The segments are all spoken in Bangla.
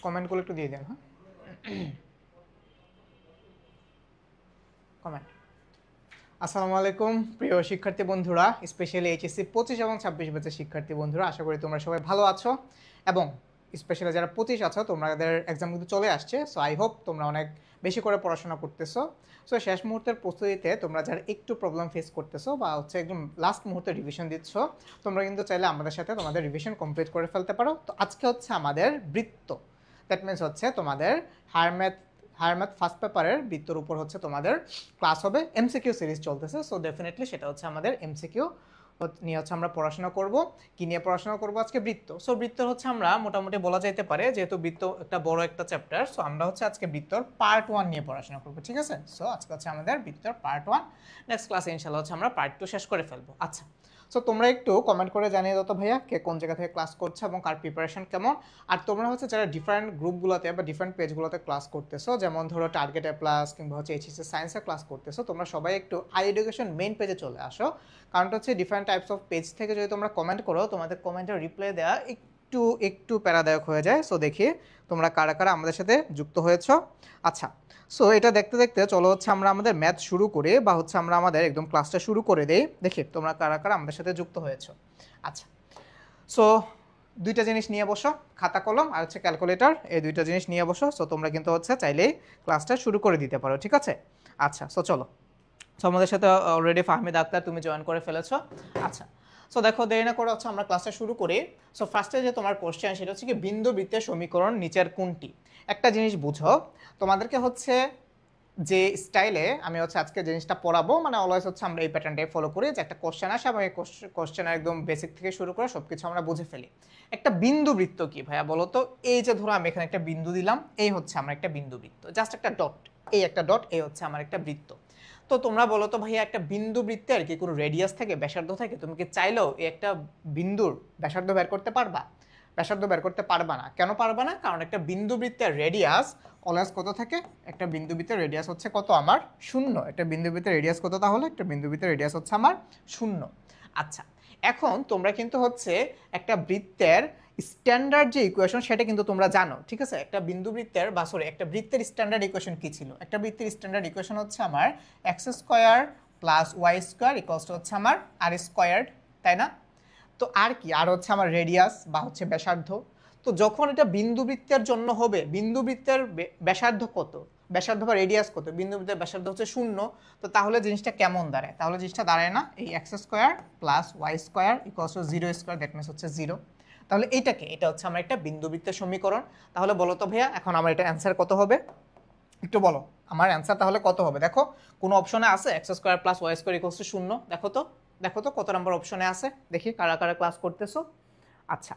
কমেন্টগুলো একটু দিয়ে দেন। হ্যাঁ, কমেন্ট। আসসালামু আলাইকুম প্রিয় শিক্ষার্থী বন্ধুরা, স্পেশালি এইচএসসি 25 এবং 26 ব্যাচের শিক্ষার্থী বন্ধুরা, আশা করি তোমরা সবাই ভালো আছো। এবং স্পেশালি যারা 25 আছো, তোমাদের এক্সাম কিন্তু চলে আসছে। সো আই হোপ তোমরা অনেক বেশি করে পড়াশোনা করতেছো। সো শেষ মুহূর্তের প্রস্তুতিতে তোমরা যারা একটু প্রবলেম ফেস করতেছো বা হচ্ছে একদম লাস্ট মুহূর্তে রিভিশন দিচ্ছ, তোমরা কিন্তু চাইলে আমাদের সাথে তোমাদের রিভিশন কমপ্লিট করে ফেলতে পারো। তো আজকে হচ্ছে আমাদের বৃত্ত, দ্যাট মিনস হচ্ছে তোমাদের হায়ার ম্যাথ ফার্স্ট পেপারের বৃত্তর উপর হচ্ছে তোমাদের ক্লাস হবে। এমসিকিউ সিরিজ চলতেছে, সো ডেফিনেটলি সেটা হচ্ছে আমাদের এমসিকিউ নিয়ে হচ্ছে আমরা পড়াশোনা করব। কি নিয়ে পড়াশোনা করব আজকে? বৃত্ত। সো বৃত্ত হচ্ছে আমরা মোটামুটি বলা যাইতে পারে, যেহেতু বৃত্ত একটা বড় একটা চ্যাপ্টার, সো আমরা হচ্ছে আজকে বৃত্তর পার্ট 1 নিয়ে পড়াশোনা করব, ঠিক আছে? সো আজকে হচ্ছে আমাদের বৃত্তর পার্ট 1, নেক্সট ক্লাসে ইনশাআল্লাহ হচ্ছে আমরা পার্ট 2 শেষ করে ফেলবো। আচ্ছা, সো তোমরা একটু কমেন্ট করে জানিয়ে দাও তো ভাইয়া, কে কোন জায়গা থেকে ক্লাস করছে এবং কার প্রিপারেশন কেমন। আর তোমরা হচ্ছে যারা ডিফারেন্ট গ্রুপগুলোতে বা ডিফারেন্ট পেজগুলোতে ক্লাস করতেছো, যেমন ধরো টার্গেট এ প্লাস কিংবা হচ্ছে এইচএসসি সায়েন্সের ক্লাস করতেছো, তোমরা সবাই একটু আই এডুকেশন মেইন পেজে চলে আসো। কারণটা হচ্ছে ডিফারেন্ট টাইপস অফ পেজ থেকে যদি তোমরা কমেন্ট করো, তোমাদের কমেন্টের রিপ্লাই দেওয়া একটু প্যারাদায়ক হয়ে যায়। সো দেখি তোমরা কারা কারা আমাদের সাথে যুক্ত হয়েছো। আচ্ছা, সো এটা দেখতে দেখতে চলো হচ্ছে আমরা আমাদের ম্যাথ শুরু করে বা হচ্ছে আমরা আমাদের একদম ক্লাসটা শুরু করে দেই। দেখি তোমরা কারা কারা আমাদের সাথে যুক্ত হয়েছো। আচ্ছা, সো দুইটা জিনিস নিয়ে বসো, খাতা কলম আর হচ্ছে ক্যালকুলেটর, এই দুইটা জিনিস নিয়ে বসো। সো তোমরা কিন্তু হচ্ছে চাইলেই ক্লাসটা শুরু করে দিতে পারো, ঠিক আছে? আচ্ছা, সো চলো। সো আমাদের সাথে অলরেডি ফাহমিদা আক্তার তুমি জয়েন করে ফেলেছো। আচ্ছা, সো দেখো দেরি না করে হচ্ছে আমরা ক্লাসটা শুরু করি। সো ফার্স্টে যে তোমার কোশ্চেন, সেটা হচ্ছে কি বিন্দু বৃত্তের সমীকরণ নিচের কোনটি? একটা জিনিস বুঝো, তোমাদেরকে হচ্ছে যে স্টাইলে আমি হচ্ছে আজকে জিনিসটা পড়াবো, মানে অলওয়েজ হচ্ছে আমরা এই প্যাটার্নটাই ফলো করি, যে একটা কোশ্চেন আসে এবং এই কোশ্চেনের একদম বেসিক থেকে শুরু করে সব কিছু আমরা বুঝে ফেলি। একটা বিন্দু বৃত্ত কি ভাইয়া বলো তো? এই যে ধরো আমি এখানে একটা বিন্দু দিলাম, এই হচ্ছে আমার একটা বিন্দু বৃত্ত, জাস্ট একটা ডট, এই একটা ডট, এই হচ্ছে আমার একটা বৃত্ত। তো তোমরা বলো তো ভাইয়া, একটা বিন্দু বৃত্তে আর কি কোনো রেডিয়াস থাকে, ব্যাসার্ধ থাকে? তুমি কি চাইলেও এই একটা বিন্দুর ব্যাসার্ধ বের করতে পারবা? ব্যাসার্ধ বের করতে পারবা না। কেন পারবা না? কারণ একটা বিন্দু বৃত্তের রেডিয়াস অলওয়েজ কত থাকে? একটা বিন্দু বৃত্তের রেডিয়াস হচ্ছে কত? আমার 0। একটা বিন্দু বৃত্তের রেডিয়াস কত তাহলে? একটা বিন্দু বৃত্তের রেডিয়াস হচ্ছে আমার 0। আচ্ছা, এখন তোমরা কিন্তু হচ্ছে একটা বৃত্তের স্ট্যান্ডার্ড যে ইকুয়েশন, সেটা কিন্তু তোমরা জানো, ঠিক আছে? একটা বিন্দু বৃত্তের বা সরি একটা বৃত্তের স্ট্যান্ডার্ড ইকুয়েশন কি ছিল? একটা বৃত্তের স্ট্যান্ডার্ড ইকুয়েশন হচ্ছে আমার X square plus Y square equals to হচ্ছে আমার আর স্কোয়ার্ড, তাই না? তো আর কি, আর হচ্ছে আমার রেডিয়াস বা হচ্ছে ব্যাসার্ধ। তো যখন এটা বিন্দু বৃত্তের জন্য হবে, বিন্দু বৃত্তের ব্যাসার্ধ কত, ব্যাসার্ধ বা রেডিয়াস কত? বিন্দু বৃত্তের ব্যাসার্ধ হচ্ছে 0। তো তাহলে জিনিসটা কেমন দাঁড়ায়? তাহলে জিনিসটা দাঁড়ায় না এই X square plus Y square equals to 0 square, that means হচ্ছে 0। তাহলে এটা হচ্ছে আমার একটা বিন্দু বৃত্তের সমীকরণ। তাহলে বলো তো ভাইয়া, এখন আমার এটা অ্যান্সার কত হবে? একটু বলো আমার অ্যান্সার তাহলে কত হবে? দেখো কোন অপশনে আছে X square plus Y square equals to 0? দেখো তো কত নম্বর অপশনে আছে, দেখি কারা কারা ক্লাস করতেছো। আচ্ছা,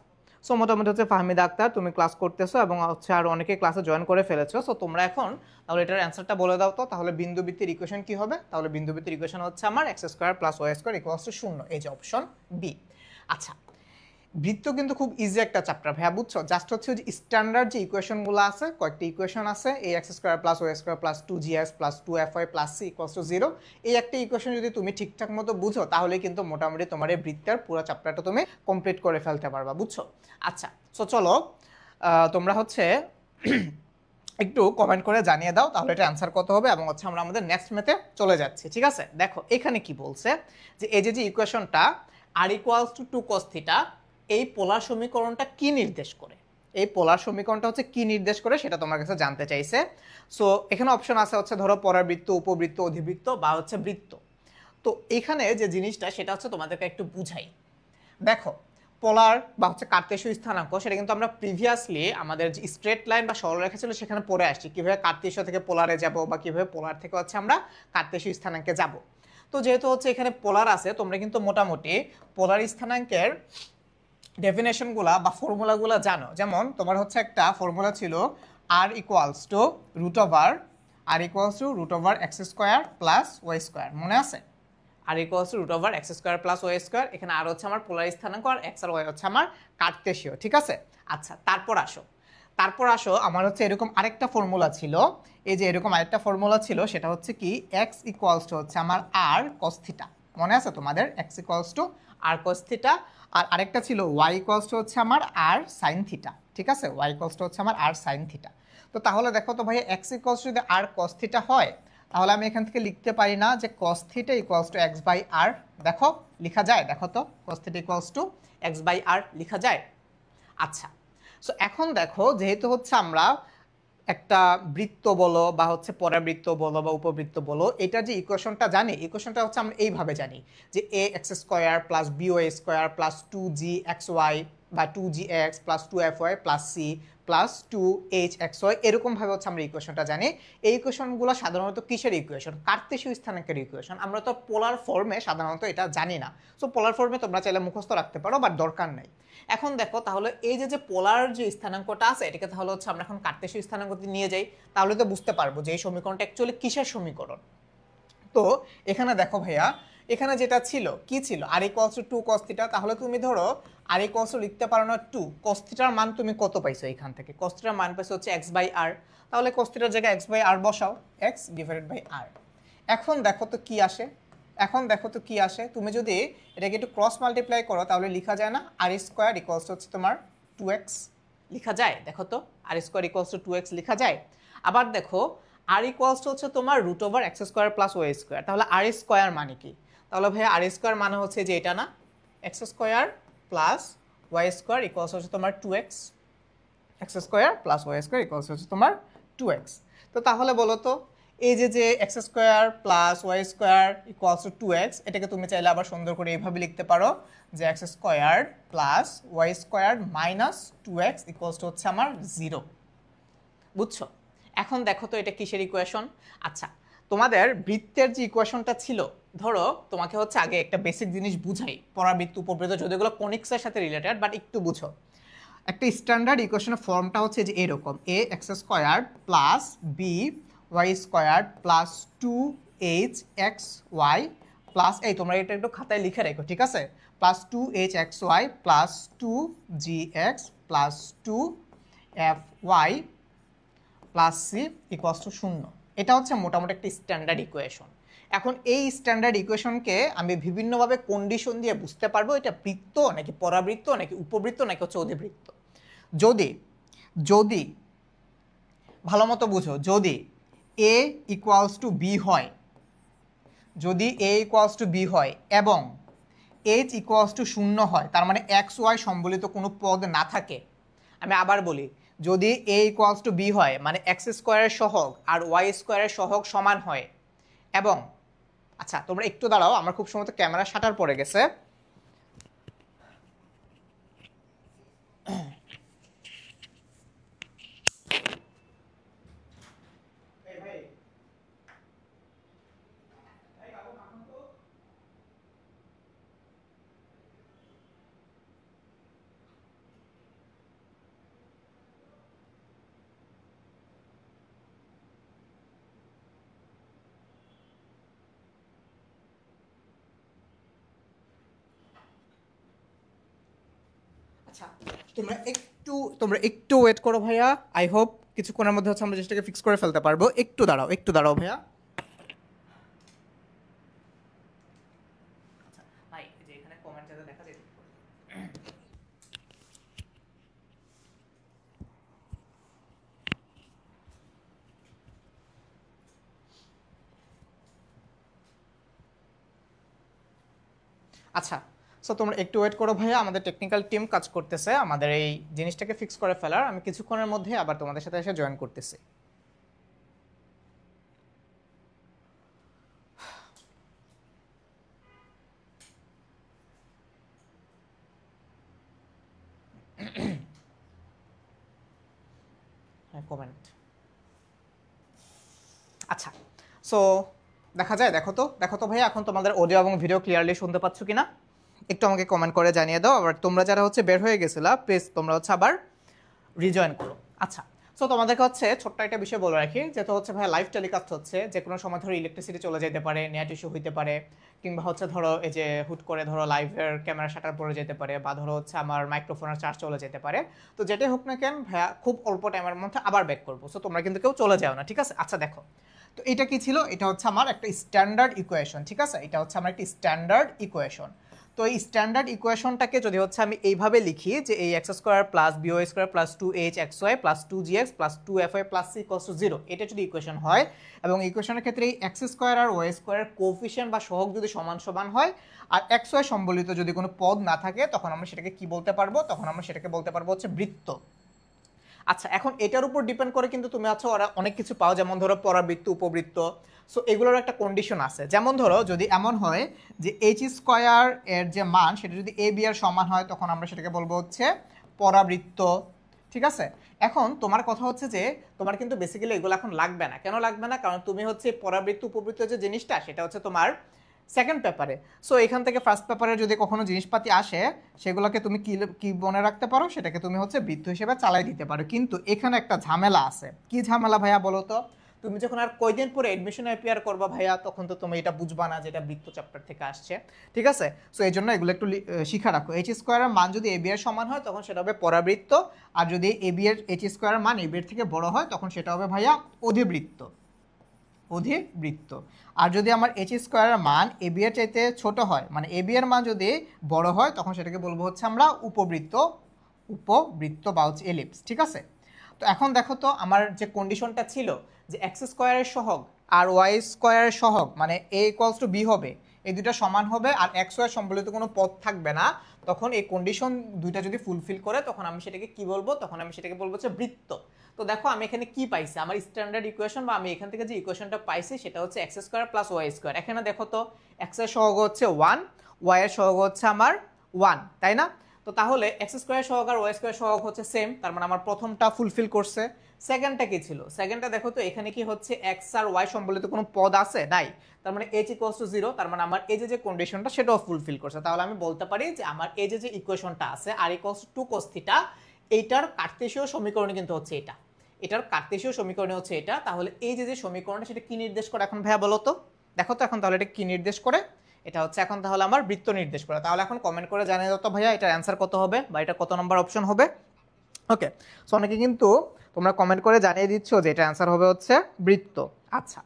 সো মোটামুটি হচ্ছে ফাহমিদা আক্তার তুমি ক্লাস করতেছো এবং হচ্ছে আর অনেকে ক্লাসে জয়েন করে ফেলেছো। সো তোমরা এখন তাহলে এটার অ্যান্সারটা বলে দাও তো। তাহলে বিন্দু বৃত্তের ইকুয়েশন কি হবে? তাহলে বিন্দু বৃত্তের ইকুয়েশন হচ্ছে আমার X square plus Y square equals to 0, এই যে অপশন বি। আচ্ছা, বৃত্ত কিন্তু খুব ইজি একটা চ্যাপ্টার ভাইয়া, বুঝছো? জাস্ট হচ্ছে যে স্ট্যান্ডার্ড যে ইকুয়েশনগুলো আছে, কয়েকটি ইকুয়েশন আছে, এই X square plus Y square plus 2gx plus 2fy plus c equals to 0, এই একটা ইকুয়েশন যদি তুমি ঠিকঠাক মতো বুঝো, তাহলে কিন্তু মোটামুটি তোমার এই বৃত্তের পুরো চ্যাপ্টারটা তুমি কমপ্লিট করে ফেলতে পারবা, বুঝছো? আচ্ছা, সো চলো তোমরা হচ্ছে একটু কমেন্ট করে জানিয়ে দাও তাহলে এটা অ্যান্সার কত হবে, এবং হচ্ছে আমরা আমাদের নেক্সট মেথে চলে যাচ্ছি, ঠিক আছে? দেখো এখানে কি বলছে, যে এই যে ইকুয়েশনটা আর ইকুয়ালস টু 2 cos থিটা, এই পোলার সমীকরণটা কি নির্দেশ করে? এই পোলার সমীকরণটা হচ্ছে কি নির্দেশ করে সেটা তোমার কাছে জানতে চাইছে। সো এখানে অপশন আছে হচ্ছে ধরো পরাবৃত্ত, উপবৃত্ত, অধিবৃত্ত বা হচ্ছে বৃত্ত। তো এখানে যে জিনিসটা সেটা হচ্ছে তোমাদেরকে একটু বুঝাই। দেখো পোলার বা হচ্ছে কার্তেশীয় স্থানাঙ্ক, সেটা কিন্তু আমরা প্রিভিয়াসলি আমাদের যে স্ট্রেট লাইন বা সরলরেখা ছিল সেখানে পড়ে আসছি, কিভাবে কার্তেশীয় থেকে পোলারে যাব বা কিভাবে পোলার থেকে হচ্ছে আমরা কার্তেশীয় স্থানাঙ্কে যাব। তো যেহেতু হচ্ছে এখানে পোলার আছে, তোমরা কিন্তু মোটামুটি পোলার স্থানাঙ্কের ডেফিনেশনগুলা বা ফর্মুলাগুলো জানো। যেমন তোমার হচ্ছে একটা ফর্মুলা ছিল r equals to root over x square plus Y square, মনে আছে? R equals to root over x square plus Y square, এখানে আর হচ্ছে আমার পোলার স্থানাঙ্ক আর এক্স আর ওয়াই হচ্ছে আমার কার্তেশীয়, ঠিক আছে? আচ্ছা, তারপর আসো আমার হচ্ছে এরকম আরেকটা ফর্মুলা ছিল, এই যে এরকম আরেকটা ফর্মুলা ছিল, সেটা হচ্ছে কি এক্স ইকুয়ালস টু হচ্ছে আমার আর কস থিটা, মনে আছে তোমাদের? X equals to r cos theta আর আরেকটা ছিল ওয়াই ইকুয়ালস টু হচ্ছে আমার আর সাইন থিটা, ঠিক আছে, ওয়াই ইকুয়ালস টু হচ্ছে আমার আর সাইন থিটা। তো তাহলে দেখো তো ভাই এক্স ইকুয়ালস টু যদি আর কস থিটা হয়, তাহলে আমি এখান থেকে লিখতে পারি না যে cos theta equals to x by r? দেখো লিখা যায়, দেখো তো cos theta equals to x by r লিখা যায়। আচ্ছা, সো এখন দেখো যেহেতু হচ্ছে আমরা একটা বৃত্ত বলো বা হচ্ছে পরাবৃত্ত বলো বা উপবৃত্ত বলো, এটার যে ইকুয়েশনটা জানি, ইকুয়েশনটা হচ্ছে আমরা এইভাবে জানি যে a x square plus b y square plus 2gxy বা 2gx plus 2fy plus C plus 2hxy, এরকমভাবে হচ্ছে আমরা ইকুয়েশনটা জানি। এই ইকুয়েশনগুলো সাধারণত কিসের ইকুয়েশন? কার্তেশীয় স্থানাঙ্কের ইকুয়েশন। আমরা তো পোলার ফর্মে সাধারণত এটা জানি না, সো পোলার ফর্মে তোমরা চাইলে মুখস্থ রাখতে পারো, বাট দরকার নাই। এখন দেখো তাহলে এই যে পোলার যে স্থানাঙ্কটা আছে, এটাকে তাহলে হচ্ছে আমরা এখন কার্তেশীয় স্থানাঙ্কতে নিয়ে যাই, তাহলে তো বুঝতে পারবো যে এই সমীকরণটা অ্যাকচুয়ালি কিসের সমীকরণ। তো এখানে দেখো ভাইয়া, এখানে যেটা ছিল কি ছিল, r equals two 2 cos theta, তাহলে তুমি ধরো আর ইকুয়ালস টু লিখতে পারো না 2 cos থিটার মান তুমি কত পাইছো এখান থেকে? cos থিটার মান পাইছো হচ্ছে x বাই r, তাহলে cos থিটার জায়গায় x বাই r বসাও, x ডিভাইডেড বাই r। এখন দেখো তো কি আসে, এখন দেখো তো কি আসে, তুমি যদি এটাকে একটু ক্রস মাল্টিপ্লাই করো তাহলে লেখা যায় না আর স্কোয়ার ইকুয়ালস হচ্ছে তোমার 2x, লেখা যায়? দেখো তো আর স্কোয়ার ইকুয়ালস টু 2x লেখা যায়। আবার দেখো আর ইকুয়ালস টু হচ্ছে তোমার root over x square plus Y square, তাহলে আর স্কোয়ার মানে কি? তাহলে ভাই আর স্কোয়ার মানে হচ্ছে যে এটা না, X square plus Y square equals হচ্ছে তোমার 2x, X square plus Y square equals হচ্ছে তোমার 2x। তো তাহলে বলো তো এই যে X square plus Y square equals to 2x, এটাকে তুমি চাইলে আবার সুন্দর করে এইভাবে লিখতে পারো যে X square plus Y square minus 2x equals to হচ্ছে আমার 0। বুঝছো? এখন দেখো তো এটা কিসের ইকুয়েশন? আচ্ছা, তোমাদের বৃত্তের যে ইকুয়েশনটা ছিল, ধরো তোমাকে হচ্ছে আগে একটা বেসিক জিনিস বুঝাই, পরাবৃত্ত উপবৃত্ত যদিও কনিক্সের সাথে রিলেটেড, বাট একটু বুঝো। একটা স্ট্যান্ডার্ড ইকুয়েশনের ফর্মটা হচ্ছে যে এরকম, a x square plus b y square plus 2hxy plus, এই তোমরা এটা একটু খাতায় লিখে রেখো, ঠিক আছে, plus 2hxy plus 2gx plus 2fy plus C equals to 0। এটা হচ্ছে মোটামুটি একটা স্ট্যান্ডার্ড ইকুয়েশন। এখন এই স্ট্যান্ডার্ড ইকুয়েশনকে আমি বিভিন্নভাবে কন্ডিশন দিয়ে বুঝতে পারবো এটা বৃত্ত নাকি পরাবৃত্ত নাকি উপবৃত্ত নাকি হচ্ছে অধিবৃত্ত। যদি যদি ভালো মতো বুঝো, যদি এ ইকুয়ালস টু বি হয়, যদি এ ইকুয়ালস টু বি হয় এবং এইচ ইকুয়ালস টু 0 হয়, তার মানে এক্স ওয়াই সম্বলিত কোনো পদ না থাকে, আমি আবার বলি, যদি এ ইকুয়ালস টু বি হয় মানে এক্স স্কোয়ারের সহগ আর ওয়াই স্কোয়ারের সহগ সমান হয় এবং, আচ্ছা তোমরা একটু দাঁড়াও, আমার খুব সম্ভবত ক্যামেরা শাটার পড়ে গেছে। আচ্ছা তোমরা একটু ওয়েট করো ভাইয়া, আই হোপ কিছুক্ষণের মধ্যে হচ্ছে আমরা জিনিসটাকে ফিক্স করে ফেলতে পারবো। একটু দাঁড়াও ভাইয়া। আচ্ছা ভাই, যে এখানে কমেন্ট যাতে দেখা যায়। আচ্ছা, সো তোমরা একটু ওয়েট করো ভাইয়া, আমাদের টেকনিক্যাল টিম কাজ করতেছে আমাদের এই জিনিসটাকে ফিক্স করে ফেলার। আমি কিছুক্ষণের মধ্যে আবার তোমাদের সাথে এসে জয়েন করতেছি। হ্যাঁ, কমেন্ট। আচ্ছা, সো দেখা যায়, দেখো তো ভাইয়া এখন তোমাদের অডিও এবং ভিডিও ক্লিয়ারলি শুনতে পাচ্ছ কিনা একটু আমাকে কমেন্ট করে জানিয়ে দাও। আবার তোমরা যারা হচ্ছে বের হয়ে গেছিলা প্লিজ তোমরা হচ্ছে আবার রিজয়েন করো। আচ্ছা, সো তোমাদেরকে হচ্ছে ছোট্ট একটা বিষয় বলে রাখি, যেটা হচ্ছে ভাই লাইভ টেলিকাস্ট হচ্ছে, যে কোনো সময় ধরো ইলেকট্রিসিটি চলে যেতে পারে, নেট ইস্যু হইতে পারে, কিংবা হচ্ছে ধরো এই যে হুট করে ধরো লাইভের ক্যামেরা শাটার পড়ে যেতে পারে, বা ধরো হচ্ছে আমার মাইক্রোফোনের চার্জ চলে যেতে পারে। তো যেটাই হোক না কেন ভাইয়া খুব অল্প টাইমের মধ্যে আবার ব্যাক করবো, সো তোমরা কিন্তু কেউ চলে যাও না, ঠিক আছে? আচ্ছা দেখো তো এটা কি ছিল, এটা হচ্ছে আমার একটা স্ট্যান্ডার্ড ইকুয়েশন, ঠিক আছে, এটা হচ্ছে আমার একটা স্ট্যান্ডার্ড ইকুয়েশন। তো এই স্ট্যান্ডার্ড ইকুয়েশনটাকে যদি হচ্ছে আমি এইভাবে লিখি যে এই X square plus by square plus 2h xy plus 2gx plus 2fy plus c equals to 0, এটা যদি ইকুয়েশন হয় এবং ইকুয়েশনের ক্ষেত্রে এই এক্স স্কোয়ার আর ওয়াই স্কোয়ারের কোএফিশিয়েন্ট বা সহগ যদি সমান সমান হয় আর xy সম্বলিত যদি কোনো পদ না থাকে তখন আমরা সেটাকে কি বলতে পারবো, তখন আমরা সেটাকে বলতে পারবো হচ্ছে বৃত্ত। আচ্ছা, এখন এটার উপর ডিপেন্ড করে কিন্তু তুমি হচ্ছে ওরা অনেক কিছু পাও, যেমন ধরো পরাবৃত্ত, উপবৃত্ত। সো এগুলোর একটা কন্ডিশন আছে, যেমন ধরো যদি এমন হয় যে এইচ স্কোয়ার এর যে মান সেটা যদি এ বি এর সমান হয় তখন আমরা সেটাকে বলবো হচ্ছে পরাবৃত্ত, ঠিক আছে। এখন তোমার কথা হচ্ছে যে তোমার কিন্তু বেসিক্যালি এগুলো এখন লাগবে না। কেন লাগবে না? কারণ তুমি হচ্ছে পরাবৃত্ত উপবৃত্ত যে জিনিসটা সেটা হচ্ছে তোমার সেকেন্ড পেপারে। সো এখান থেকে ফার্স্ট পেপারে যদি কখনো জিনিসপাতি আসে সেগুলোকে তুমি কি মনে রাখতে পারো, সেটাকে তুমি হচ্ছে বৃত্ত হিসেবে চালাই দিতে পারো। কিন্তু এখানে একটা ঝামেলা আছে। কি ঝামেলা ভাইয়া বলো তো? তুমি যখন আর কয়দিন পরে এডমিশন অ্যাপিয়ার করবা ভাইয়া, তখন তো তুমি এটা বুঝবা না যে এটা বৃত্ত চ্যাপ্টার থেকে আসছে, ঠিক আছে। সো এই জন্য এগুলো একটু শিখা রাখো। এইচ স্কোয়ারের মান যদি এ বি এর সমান হয় তখন সেটা হবে পরাবৃত্ত, আর যদি এ বি এর এইচ স্কোয়ারের মান এ বি এর থেকে বড় হয় তখন সেটা হবে ভাইয়া অধিবৃত্ত, অধিবৃত্ত। আর যদি আমার এইচ স্কোয়ারের মান এ বি এর চাইতে ছোট হয়, মানে এ বি এর মান যদি বড় হয় তখন সেটাকে বলবো হচ্ছে আমরা উপবৃত্ত, উপবৃত্ত বা হচ্ছে এলিপস, ঠিক আছে। তো এখন দেখো তো আমার যে কন্ডিশনটা ছিল যে এক্স স্কোয়ারের সহগ আর ওয়াই স্কোয়ারের সহগ মানে এ ইকুয়ালস টু বি হবে, এই দুইটা সমান হবে আর এক্স ওয়াই সম্বলিত কোনো পদ থাকবে না, তখন এই কন্ডিশন দুইটা যদি ফুলফিল করে তখন আমি সেটাকে কি বলবো, তখন আমি সেটাকে বলবো হচ্ছে বৃত্ত। তো দেখো আমি এখানে কি পাইছি, আমার স্ট্যান্ডার্ড ইকুয়েশন বা আমি এখান থেকে যে ইকুয়েশনটা পাইছি সেটা হচ্ছে X square plus Y square. এখানে দেখো তো এক্স এর সহগ হচ্ছে 1, ওয়াই এর সহগ হচ্ছে আমার 1, তাই না? তো তাহলে এক্স স্কোয়ার সহগ আর ওয়াই স্কোয়ার সহগ হচ্ছে সেম, তার মানে আমার প্রথমটা ফুলফিল করছে। সেকেন্ডটা কি ছিল? সেকেন্ডটা দেখো তো এখানে কি হচ্ছে এক্স আর ওয়াই সম্বলিত কোনো পদ আছে? নাই, তার মানে এইচ ইকুয়ালস টু 0, তার মানে আমার এই যে কন্ডিশনটা সেটাও ফুলফিল করছে। তাহলে আমি বলতে পারি যে আমার এই যে ইকুয়েশনটা আছে r equals two 2 cos theta, এইটার কার্তেশীয় সমীকরণ কিন্তু হচ্ছে এটা, এটার কার্তেশীয় সমীকরণ হচ্ছে এটা। তাহলে এই যে সমীকরণটা সেটা কি নির্দেশ করে এখন ভাইয়া বলো তো? দেখো তো এখন তাহলে এটা কি নির্দেশ করে? এটা হচ্ছে এখন তাহলে আমার বৃত্ত নির্দেশ করে। তাহলে এখন কমেন্ট করে জানিয়ে দাও তো ভাইয়া এটার অ্যান্সার কত হবে বা এটা কত নম্বর অপশন হবে। ওকে, সো অনেকে কিন্তু তোমরা কমেন্ট করে জানিয়ে দিচ্ছ যে এটা অ্যান্সার হবে হচ্ছে বৃত্ত। আচ্ছা,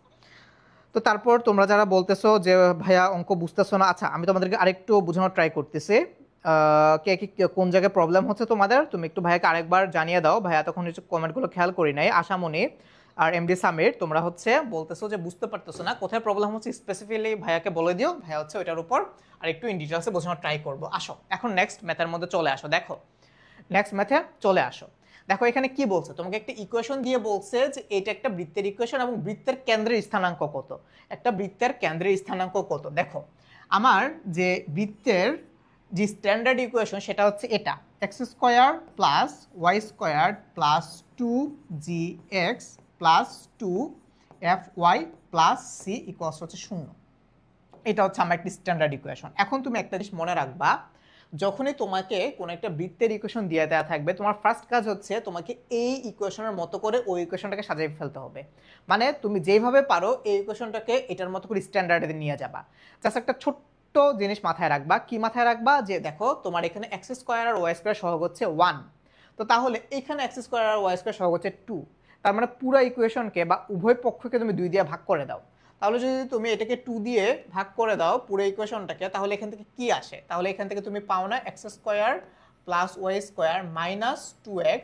তো তারপর তোমরা যারা বলতেছো যে ভাইয়া অঙ্ক বুঝতেছো না, আচ্ছা আমি তোমাদেরকে আরেকটু বোঝানোর ট্রাই করতেছি। কে কি কোন জায়গায় প্রবলেম হচ্ছে তোমাদের তুমি একটু ভাইয়াকে আরেকবার জানিয়ে দাও। ভাইয়া তখন হচ্ছে কমেন্টগুলো খেয়াল করি নাই। আশামণি আর এমডি সামির তোমরা হচ্ছে বলতেছো যে বুঝতে পারতেছো না, কোথায় প্রবলেম হচ্ছে স্পেসিফিকলি ভাইয়াকে বলে দিও, ভাইয়া হচ্ছে ওইটার উপর আর একটু ইন ডিটেলসে বোঝানোর ট্রাই করবো। আসো এখন নেক্সট ম্যাথের মধ্যে চলে আসো। দেখো নেক্সট ম্যাথে চলে আসো। দেখো এখানে কি বলছে, তোমাকে একটা ইকুয়েশন দিয়ে বলছে যে এটা একটা বৃত্তের ইকুয়েশন এবং বৃত্তের কেন্দ্রের স্থানাঙ্ক কত, একটা বৃত্তের কেন্দ্রের স্থানাঙ্ক কত। দেখো আমার যে বৃত্তের যে স্ট্যান্ডার্ড ইকুয়েশন সেটা হচ্ছে এটা, X square plus Y square plus 2gx plus 2fy plus C equals হচ্ছে 0। এটা হচ্ছে আমার একটি স্ট্যান্ডার্ড ইকুয়েশন। এখন তুমি একটা জিনিস মনে রাখবা, যখনই তোমাকে কোনো একটা বৃত্তের ইকুয়েশন দিয়ে দেওয়া থাকবে তোমার ফার্স্ট কাজ হচ্ছে তোমাকে এই ইকুয়েশনের মতো করে ওই ইকুয়েশনটাকে সাজিয়ে ফেলতে হবে। মানে তুমি যেভাবে পারো এই ইকুয়েশনটাকে এটার মতো করে স্ট্যান্ডার্ডে নিয়ে যাবা। জাস্ট একটা ছোট্ট জিনিস মাথায় রাখবা। কি মাথায় রাখবা? যে দেখো তোমার এখানে এক্স স্কোয়ার আর ওয়াই স্কোয়ার সহগ হচ্ছে 1, তো তাহলে এখানে এক্স স্কোয়ার আর ওয়াই স্কোয়ার সহগ হচ্ছে 2, তার মানে পুরো ইকুয়েশনকে বা উভয় পক্ষকে তুমি 2 দিয়ে ভাগ করে দাও। তাহলে যদি তুমি এটাকে 2 দিয়ে ভাগ করে দাও পুরো ইকুয়েশনটাকে, তাহলে এখান থেকে কি আসে? তাহলে এখান থেকে তুমি পাও না X square plus Y square minus 2x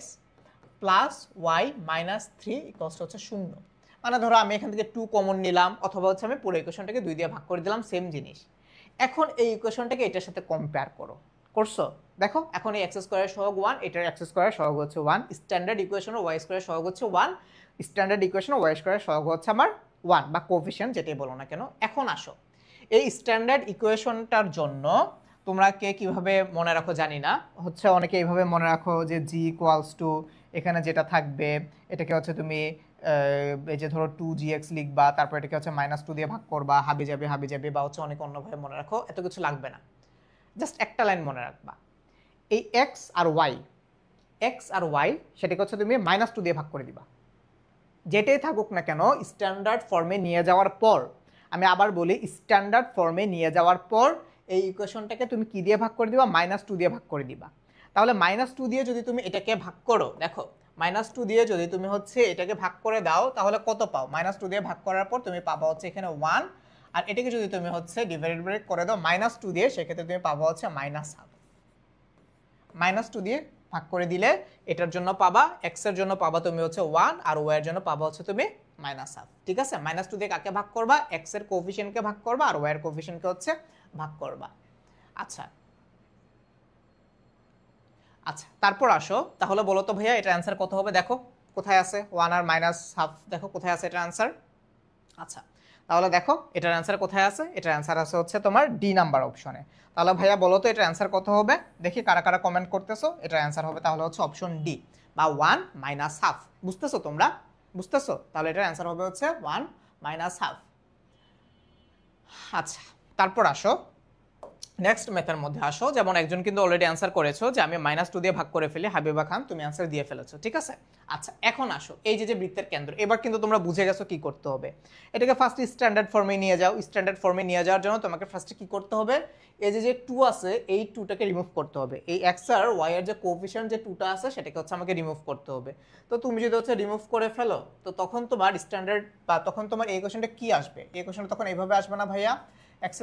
plus Y minus 3 equals হচ্ছে 0। মানে ধরো আমি এখান থেকে 2 কমন নিলাম, অথবা হচ্ছে আমি পুরো ইকুয়েশনটাকে 2 দিয়ে ভাগ করে দিলাম, সেম জিনিস। এখন এই ইকুয়েশনটাকে এটার সাথে কম্পেয়ার করছো। দেখো এখন এই এক্স স্কোয়ারের সহগ 1, এটার এক্স স্কোয়ারের সহগ হচ্ছে 1, স্ট্যান্ডার্ড ইকুয়েশনের ওয়াই স্কোয়ারের সহগ হচ্ছে 1, স্ট্যান্ডার্ড ইকুয়েশনের ওয়াই স্কোয়ারের সহগ হচ্ছে আমার 1 বা কোএফিশিয়েন্ট যেটাই বলো না কেন। এখন আসো এই স্ট্যান্ডার্ড ইকুয়েশনটার জন্য তোমরা কে কিভাবে মনে রাখো জানি না, হচ্ছে অনেকে এইভাবে মনে রাখো যে জি ইকুয়ালস টু এখানে যেটা থাকবে এটাকে হচ্ছে তুমি এই যে ধরো 2gx লিখবা, তারপর এটাকে হচ্ছে -2 দিয়ে ভাগ করবা, হাবি যাবে বা হচ্ছে অনেক অন্যভাবে মনে রাখো, এত কিছু লাগবে না। জাস্ট একটা লাইন মনে রাখবা, এই এক্স আর ওয়াই সেটাকে হচ্ছে তুমি -2 দিয়ে ভাগ করে দিবা। যেটাই থাকুক না কেন স্ট্যান্ডার্ড ফর্মে নিয়ে যাওয়ার পর, আমি আবার বলি স্ট্যান্ডার্ড ফর্মে নিয়ে যাওয়ার পর এই ইকুয়েশনটাকে তুমি কি দিয়ে ভাগ করে দিবা? -2 দিয়ে ভাগ করে দিবা। তাহলে -2 দিয়ে যদি তুমি এটাকে ভাগ করো, দেখো -2 দিয়ে যদি তুমি হচ্ছে এটাকে ভাগ করে দাও তাহলে কত পাও? -2 দিয়ে ভাগ করার পর তুমি পাবা হচ্ছে এখানে 1 আর এটাকে যদি তুমি হচ্ছে ডিভাইডেড করে দাও -2 দিয়ে, সেক্ষেত্রে তুমি পাবো হচ্ছে -1/2। -2 দিয়ে ভাগ করে দিলে এটার জন্য পাবা, x এর জন্য পাবা তুমি হচ্ছে 1, আর y এর জন্য পাবা হচ্ছে তুমি -1/2। ঠিক আছে, -2 দিয়ে কাকে ভাগ করবা? x এর কোএফিসিয়েন্টকে ভাগ করবা, আর y এর কোএফিসিয়েন্টকে হচ্ছে ভাগ করবা। আচ্ছা আচ্ছা, তারপর আসো, তাহলে বলো তো ভাইয়া এটার অ্যান্সার কত হবে? দেখো কোথায় আছে 1 আর -1/2, দেখো কোথায় আছে এটার অ্যান্সার। আচ্ছা, তাহলে দেখো এটার অ্যান্সার কোথায় আছে? এটার অ্যান্সার আছে হচ্ছে তোমার ডি নাম্বার অপশনে। তাহলে ভাইয়া বলো তো এটার অ্যান্সার কত হবে? দেখি কারা কারা কমেন্ট করতেছো। এটার অ্যান্সার হবে তাহলে হচ্ছে অপশন ডি, বা 1/2। বুঝতেছো তোমরা? বুঝতেছো? তাহলে এটার অ্যান্সার হবে হচ্ছে 1/2। আচ্ছা, তারপর আসো নেক্সট মেথডের মধ্যে আসো। যেমন একজন কিন্তু অলরেডি অ্যান্সার করেছো যে আমি -2 দিয়ে ভাগ করে ফেলি, হাবিবা খান তুমি অ্যান্সার দিয়ে ফেলেছো। ঠিক আছে, আচ্ছা এখন আসো এই যে বৃত্তের কেন্দ্র, এবার কিন্তু তোমরা বুঝে গেছো কি করতে হবে। এটাকে ফার্স্ট স্ট্যান্ডার্ড ফর্মে নিয়ে যাও। স্ট্যান্ডার্ড ফর্মে নিয়ে যাওয়ার জন্য তোমাকে ফার্স্টে কি করতে হবে? এই যে 2 আছে, এই 2টাকে রিমুভ করতে হবে। এই x আর y এর যে কোএফিসিয়েন্ট যে 2টা আছে সেটাকে হচ্ছে আমাকে রিমুভ করতে হবে। তো তুমি যদি হচ্ছে রিমুভ করে ফেলো, তো তখন তোমার স্ট্যান্ডার্ড বা তখন তোমার এই ইকুয়েশনটা কি আসবে? এই ইকুয়েশনটা তখন এইভাবে আসবে না ভাইয়া, x²।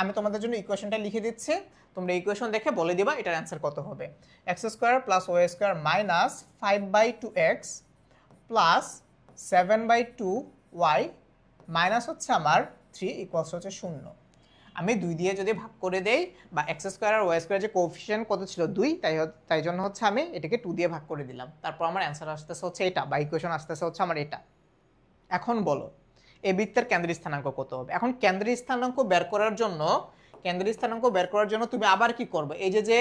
আমি তোমাদের জন্য ইকুয়েশনটা লিখে দিচ্ছি, তোমরা ইকুয়েশন দেখে বলে দিবা এটার অ্যান্সার কত হবে। x² + y² - 5/2x + 7/2y minus হচ্ছে আমার 3 = হচ্ছে 0। আমি 2 দিয়ে যদি ভাগ করে দেই, বা x² আর y² যে কোএফিসিয়েন্ট কত ছিল 2, তাই জন্য হচ্ছে আমি এটাকে 2 দিয়ে ভাগ করে দিলাম। তারপর আমার অ্যান্সার আসতেছে হচ্ছে এটা, বা ইকুয়েশন আসতেছে হচ্ছে আমার এটা। এখন বলো এই বৃত্তের কেন্দ্রীয় স্থানাঙ্ক কত হবে? এখন কেন্দ্রীয় স্থানাঙ্ক বের করার জন্য তুমি আবার কি করবে? এই যে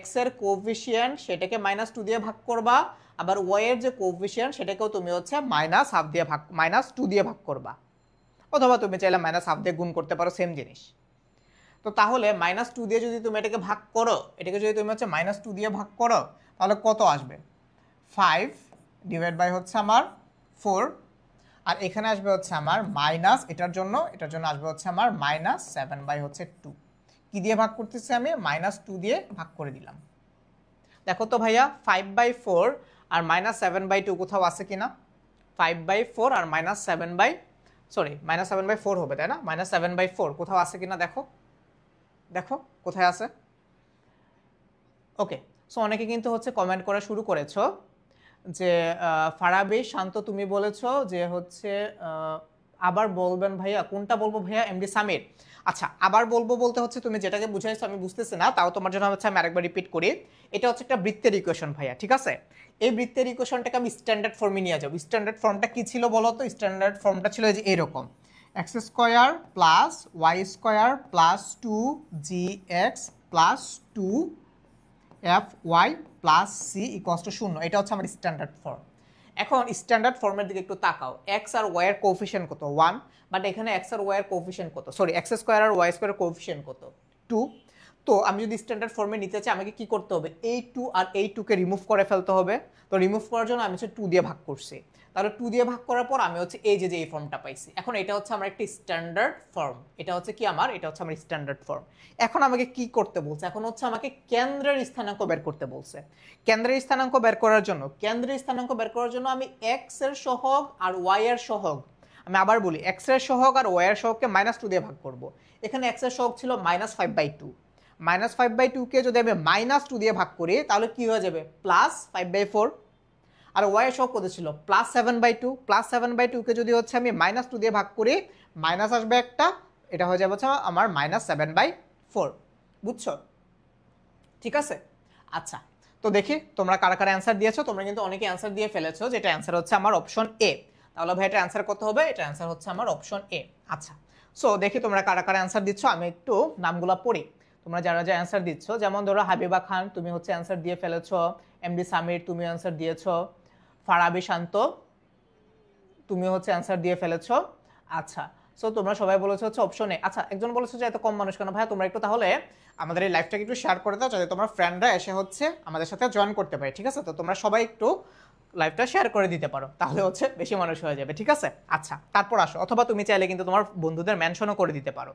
x এর কোএফিসিয়েন্ট সেটাকে -2 দিয়ে ভাগ করবা, আবার y এর যে কোএফিসিয়েন্ট সেটাকেও তুমি হচ্ছে -2 দিয়ে ভাগ করবা, অথবা তুমি চাইলে -1/2 দিয়ে গুণ করতে পারো, সেম জিনিস। তো তাহলে -2 দিয়ে যদি তুমি এটাকে ভাগ করো, এটাকে যদি তুমি হচ্ছে -2 দিয়ে ভাগ করো, তাহলে কত আসবে? 5 ডিভাইড বাই হচ্ছে আমার 4, আর এখানে আসবে হচ্ছে আমার মাইনাস, এটার জন্য আসবে হচ্ছে আমার -7/2। কি দিয়ে ভাগ করতেছি আমি? -2 দিয়ে ভাগ করে দিলাম। দেখো তো ভাইয়া 5/4 আর -7/2 কোথাও আছে কিনা? 5/4 আর -7/4 হবে, তাই না? -7/4 কোথাও আছে কিনা দেখো, দেখো কোথায় আছে। ওকে, সো অনেকে কিন্তু হচ্ছে কমেন্ট করা শুরু করেছো যে ফারাবি শান্ত তুমি বলেছো যে হচ্ছে আবার বলবেন ভাইয়া, কোনটা বলবো ভাইয়া? এমডি সামির। আচ্ছা, আবার বলবো বলতে হচ্ছে তুমি যেটাকে বুঝাইছো আমি বুঝতেছি না, তাও তোমার জন্য হচ্ছে আমি আরেকবার রিপিট করি। এটা হচ্ছে একটা বৃত্তের ইকুয়েশন ভাইয়া, ঠিক আছে? এই বৃত্তের ইকুয়েশনটাকে আমি স্ট্যান্ডার্ড ফর্মে নিয়ে যাবো। স্ট্যান্ডার্ড ফর্মটা কি ছিল বলো তো? স্ট্যান্ডার্ড ফর্মটা ছিল যে এরকম, x² + y² + 2gx + 2fy + c = 0। এটা হচ্ছে আমার স্ট্যান্ডার্ড ফর্ম। এখন স্ট্যান্ডার্ড ফর্মের দিকে একটু তাকাও। x আর y এর কোএফিসিয়েন্ট কত? 1, বাট এখানে x আর y এর কোএফিসিয়েন্ট কত? সরি, x² আর y² এর কোএফিসিয়েন্ট কত? 2। তো আমি যদি স্ট্যান্ডার্ড ফর্মে নিতে চাই, আমাকে কি করতে হবে? এই 2 আর এই 2কে রিমুভ করে ফেলতে হবে। তো রিমুভ করার জন্য আমি হচ্ছে 2 দিয়ে ভাগ করছি। তাহলে 2 দিয়ে ভাগ করার পর আমি হচ্ছে এই যে এই ফর্মটা পাইছি। এখন এটা হচ্ছে আমার একটি স্ট্যান্ডার্ড ফর্ম। এটা হচ্ছে কি আমার? এটা হচ্ছে আমার স্ট্যান্ডার্ড ফর্ম। এখন আমাকে কি করতে বলছে? এখন হচ্ছে আমাকে কেন্দ্রের স্থানাঙ্ক বের করতে বলছে। কেন্দ্রের স্থানাঙ্ক বের করার জন্য আমি x এর সহগ আর y এর সহগ, আমি আবার বলি x এর সহগ আর y এর সহগকে -2 দিয়ে ভাগ করব। এখানে x এর সহগ ছিল -5/2, -5/2 কে যদি আমি -2 দিয়ে ভাগ করি তাহলে কি হয়ে যাবে? +5/4। আর y এর সহগ কত ছিল? +7/2। +7/2 কে যদি হচ্ছে আমি -2 দিয়ে ভাগ করি, মাইনাস আসবে একটা, এটা হয়ে যাবে হচ্ছে আমার -7/4। বুঝছো? ঠিক আছে, আচ্ছা। তো দেখি তোমরা কারা কারা অ্যান্সার দিয়েছো। তোমরা কিন্তু অনেকে অ্যান্সার দিয়ে ফেলেছো, যেটা অ্যান্সার হচ্ছে আমার অপশন এ। তাহলে ভাই এটা অ্যান্সার কত হবে? এটা অ্যান্সার হচ্ছে আমার অপশন এ। আচ্ছা, সো দেখি তোমরা কারা কারা অ্যান্সার দিচ্ছ। আমি একটু নামগুলো পড়ি, তোমরা যারা যা অ্যান্সার দিচ্ছ। যেমন ধরো হাবিবা খান তুমি হচ্ছে অ্যান্সার দিয়ে ফেলেছো, এমডি সামির তুমি অ্যান্সার দিয়েছো, ফারাবি শান্ত তুমি হচ্ছে অ্যান্সার দিয়ে ফেলেছো। আচ্ছা, সো তোমরা সবাই বলেছো হচ্ছে অপশন এ। আচ্ছা, একজন বলেছো যে এত কম মানুষ কেন? ভাইয়া তোমরা একটু তাহলে আমাদের এই লাইভটাকে একটু শেয়ার করে দাও, যাতে তোমার ফ্রেন্ডরা এসে হচ্ছে আমাদের সাথে জয়েন করতে পারে, ঠিক আছে? তো তোমরা সবাই একটু লাইভটা শেয়ার করে দিতে পারো, তাহলে হচ্ছে বেশি মানুষ হয়ে যাবে, ঠিক আছে? আচ্ছা, তারপর আসো, অথবা তুমি চাইলে কিন্তু তোমার বন্ধুদের মেনশনও করে দিতে পারো।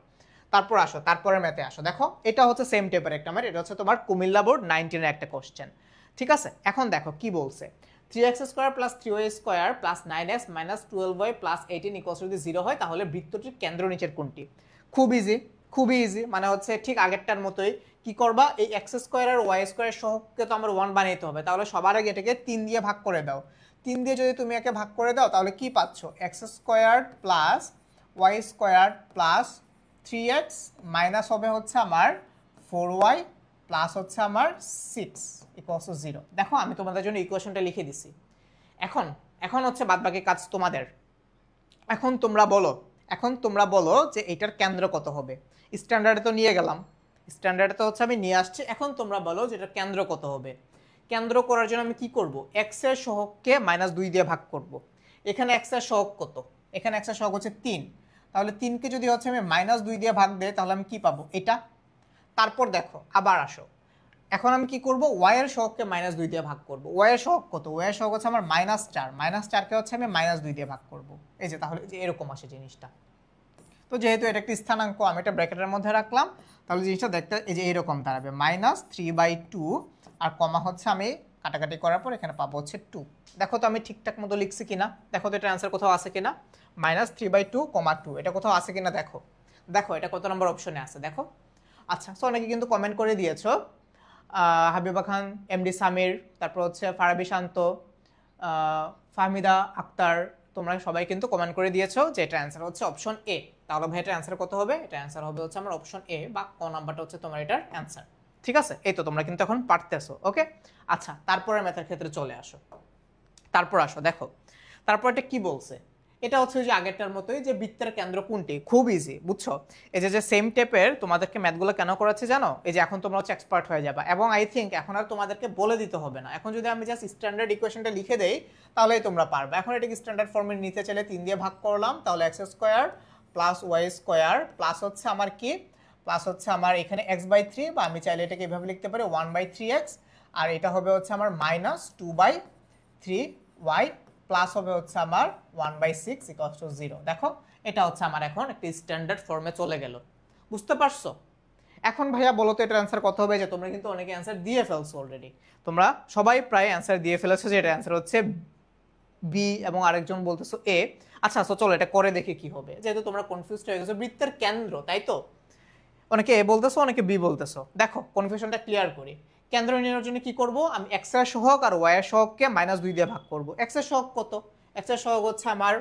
তারপর আসো, তারপরের ম্যাথে আসো। দেখো এটা হচ্ছে সেম টাইপের একটা ম্যাথ, এটা হচ্ছে তোমার কুমিল্লা বোর্ড 19 এর একটা কোশ্চেন, ঠিক আছে? এখন দেখো কি বলছে 3x square plus 3y square plus 9x minus 12y plus 18 equals যদি 0 হয় তাহলে বৃত্তটির কেন্দ্র নিচের কোনটি? খুব ইজি, খুবই ইজি, মানে হচ্ছে ঠিক আগেরটার মতোই। কি করবা, এই x স্কোয়ার আর y স্কোয়ার সহগকে তো আমার 1 বানাইতে হবে, তাহলে সবার আগে এটাকে 3 দিয়ে ভাগ করে দাও। 3 দিয়ে যদি তুমি একে ভাগ করে দাও তাহলে কি পাচ্ছ, x square plus y square plus 3x minus হবে হচ্ছে আমার 4y প্লাস হচ্ছে আমার 6 ইকুয়ালস টু 0। দেখো আমি তোমাদের জন্য ইকুয়েশনটা লিখে দিছি। এখন হচ্ছে বাদবাকি কাজ তোমাদের। এখন তোমরা বলো যে এটার কেন্দ্র কত হবে। স্ট্যান্ডার্ডে তো নিয়ে গেলাম, স্ট্যান্ডার্ডে তো হচ্ছে আমি নিয়ে আসছি। এখন তোমরা বলো যে এটার কেন্দ্র কত হবে। কেন্দ্র করার জন্য আমি কি করব, x এর সহগকে -2 দিয়ে ভাগ করব। এখানে x এর সহগ কত, এখানে x এর সহগ হচ্ছে 3, তাহলে 3কে যদি হচ্ছে আমি -2 দিয়ে ভাগ দেই তাহলে আমি কি পাবো, এটা। তারপর দেখো আবার আসো, এখন আমি কি করব, y এর সহগকে -2 দিয়ে ভাগ করব। y এর সহগ কত, y এর সহগ হচ্ছে আমার -4, -4কে হচ্ছে আমি -2 দিয়ে ভাগ করব। এই যে তাহলে যে এরকম আসে জিনিসটা। তো যেহেতু এটা একটি স্থানাঙ্ক আমি এটা ব্র্যাকেটের মধ্যে রাখলাম, তাহলে জিনিসটা দেখতে এই যে এরকম দাঁড়াবে, -3/2 আর কমা হচ্ছে আমি কাটাকাটি করার পর এখানে পাবো হচ্ছে 2। দেখো তো আমি ঠিকঠাক মতো লিখছি কিনা, দেখো তো এটা অ্যান্সার কোথাও আছে কিনা, -3/2, 2 এটা কোথাও আছে কিনা দেখো। দেখো এটা কত নম্বর অপশনে আছে দেখো। আচ্ছা, সো অনেকে কিন্তু কমেন্ট করে দিয়েছো, হাবিবা খান, এমডি সামির, তারপর হচ্ছে ফারাবি শান্ত, ফাহমিদা আক্তার, তোমরা সবাই কিন্তু কমেন্ট করে দিয়েছো যে এটা অ্যান্সার হচ্ছে অপশন এ। তাহলে ভাই এটা অ্যান্সার কত হবে, এটা অ্যান্সার হবে হচ্ছে আমার অপশন এ, বা ক নাম্বারটা হচ্ছে তোমার এটার অ্যান্সার। ঠিক আছে, এই তো তোমরা কিন্তু এখন পারতেছো। ওকে, আচ্ছা তারপরে ম্যাথের ক্ষেত্রে চলে আসো। তারপর আসো দেখো, তারপর এটা কি বলছে, এটা হচ্ছে যে আগেরটার মতোই, যে বৃত্তের কেন্দ্র কোনটি। খুব ইজি, বুঝছো। এই যে সেম টাইপের তোমাদেরকে ম্যাথগুলো কেন করাচ্ছে জানো, এই যে এখন তোমরা হচ্ছে এক্সপার্ট হয়ে যাবে, এবং আই থিঙ্ক এখন আর তোমাদেরকে বলে দিতে হবে না। এখন যদি আমি জাস্ট স্ট্যান্ডার্ড ইকুয়েশনটা লিখে দেই তাহলেই তোমরা পারবে। এখন এটাকে স্ট্যান্ডার্ড ফর্মে নিতে চাইলে 3 দিয়ে ভাগ করলাম, তাহলে x square plus y square plus হচ্ছে আমার কি, প্লাস হচ্ছে আমার এখানে x/3, বা আমি চাইলে এটাকে এভাবে লিখতে পারি 1/3x, আর এটা হবে হচ্ছে আমার -2/3y প্লাস হবে হচ্ছে আমার 1/6 ইকুয়ালস টু 0। দেখো এটা হচ্ছে আমার এখন একটা স্ট্যান্ডার্ড ফর্মে চলে গেল। বুঝতে পারছো? এখন ভাইয়া বলো তো এটার অ্যান্সার কত হবে, যে তোমরা কিন্তু অনেকে অ্যান্সার দিয়ে ফেলছো অলরেডি, তোমরা সবাই প্রায় অ্যান্সার দিয়ে ফেলেছো যে এটা অ্যান্সার হচ্ছে বি, এবং আরেকজন বলতেছো এ। আচ্ছা সো চলো এটা করে দেখি কি হবে, যেহেতু তোমরা কনফিউজড হয়ে গেছো বৃত্তের কেন্দ্র, তাই তো অনেকে এ বলতেছো অনেকে বি বলতেছো। দেখো কনফিউশনটা ক্লিয়ার করি। কেন্দ্র নির্ণয়ের জন্য কি করব, আমি x এর সহগ আর y এর সহগকে -2 দিয়ে ভাগ করব। x এর সহগ কত, x এর সহগ হচ্ছে আমার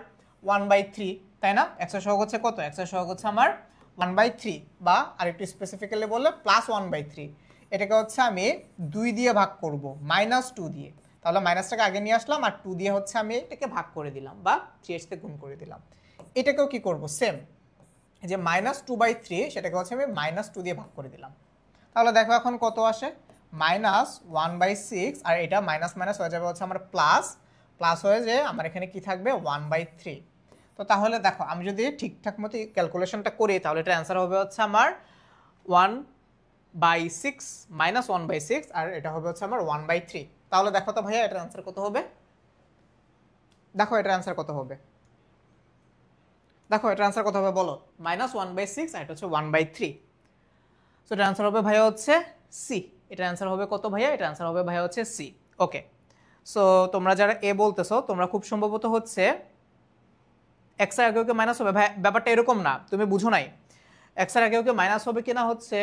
1/3, তাই না। x এর সহগ হচ্ছে কত, x এর সহগ হচ্ছে আমার 1/3, বা আরেকটু স্পেসিফিক্যালি বললে +1/3। এটাকে হচ্ছে আমি 2 দিয়ে ভাগ করব, -2 দিয়ে। তাহলে মাইনাসটাকে আগে নিয়ে আসলাম, আর 2 দিয়ে হচ্ছে আমি এটাকে ভাগ করে দিলাম, বা 3x তে গুণ করে দিলাম। এটাকেও কি করব, সেম, যে -2/3 সেটাকে হচ্ছে আমি -2 দিয়ে ভাগ করে দিলাম। তাহলে দেখো এখন কত আসে, -1/6, আর এটা মাইনাস মাইনাস হয়ে যাবে হচ্ছে আমার প্লাস, প্লাস হয়ে যে আমার এখানে কি থাকবে 1/3। তো তাহলে দেখো আমি যদি ঠিকঠাক মতো ক্যালকুলেশনটা করি তাহলে এটা অ্যান্সার হবে হচ্ছে আমার 1/6 -1/6, আর এটা হবে হচ্ছে আমার 1/3। তাহলে দেখো তো ভাইয়া এটার অ্যান্সার কত হবে, দেখো এটার অ্যান্সার কত হবে, দেখো এটার অ্যান্সার কত হবে বলো, -1/6 আর এটা হচ্ছে 1/3। সো এটার অ্যান্সার হবে ভাইয়া হচ্ছে সি। এটার অ্যান্সার হবে কত ভাইয়া, এটার অ্যান্সার হবে ভাইয়া হচ্ছে সি। ওকে, সো তোমরা যারা এ বলতেছো তোমরা খুব সম্ভবত হচ্ছে এক্স এর আগে ওকে মাইনাস হবে। ভাই ব্যাপারটা এরকম না, তুমি বুঝো নাই। এক্স এর আগে ওকে মাইনাস হবে কিনা হচ্ছে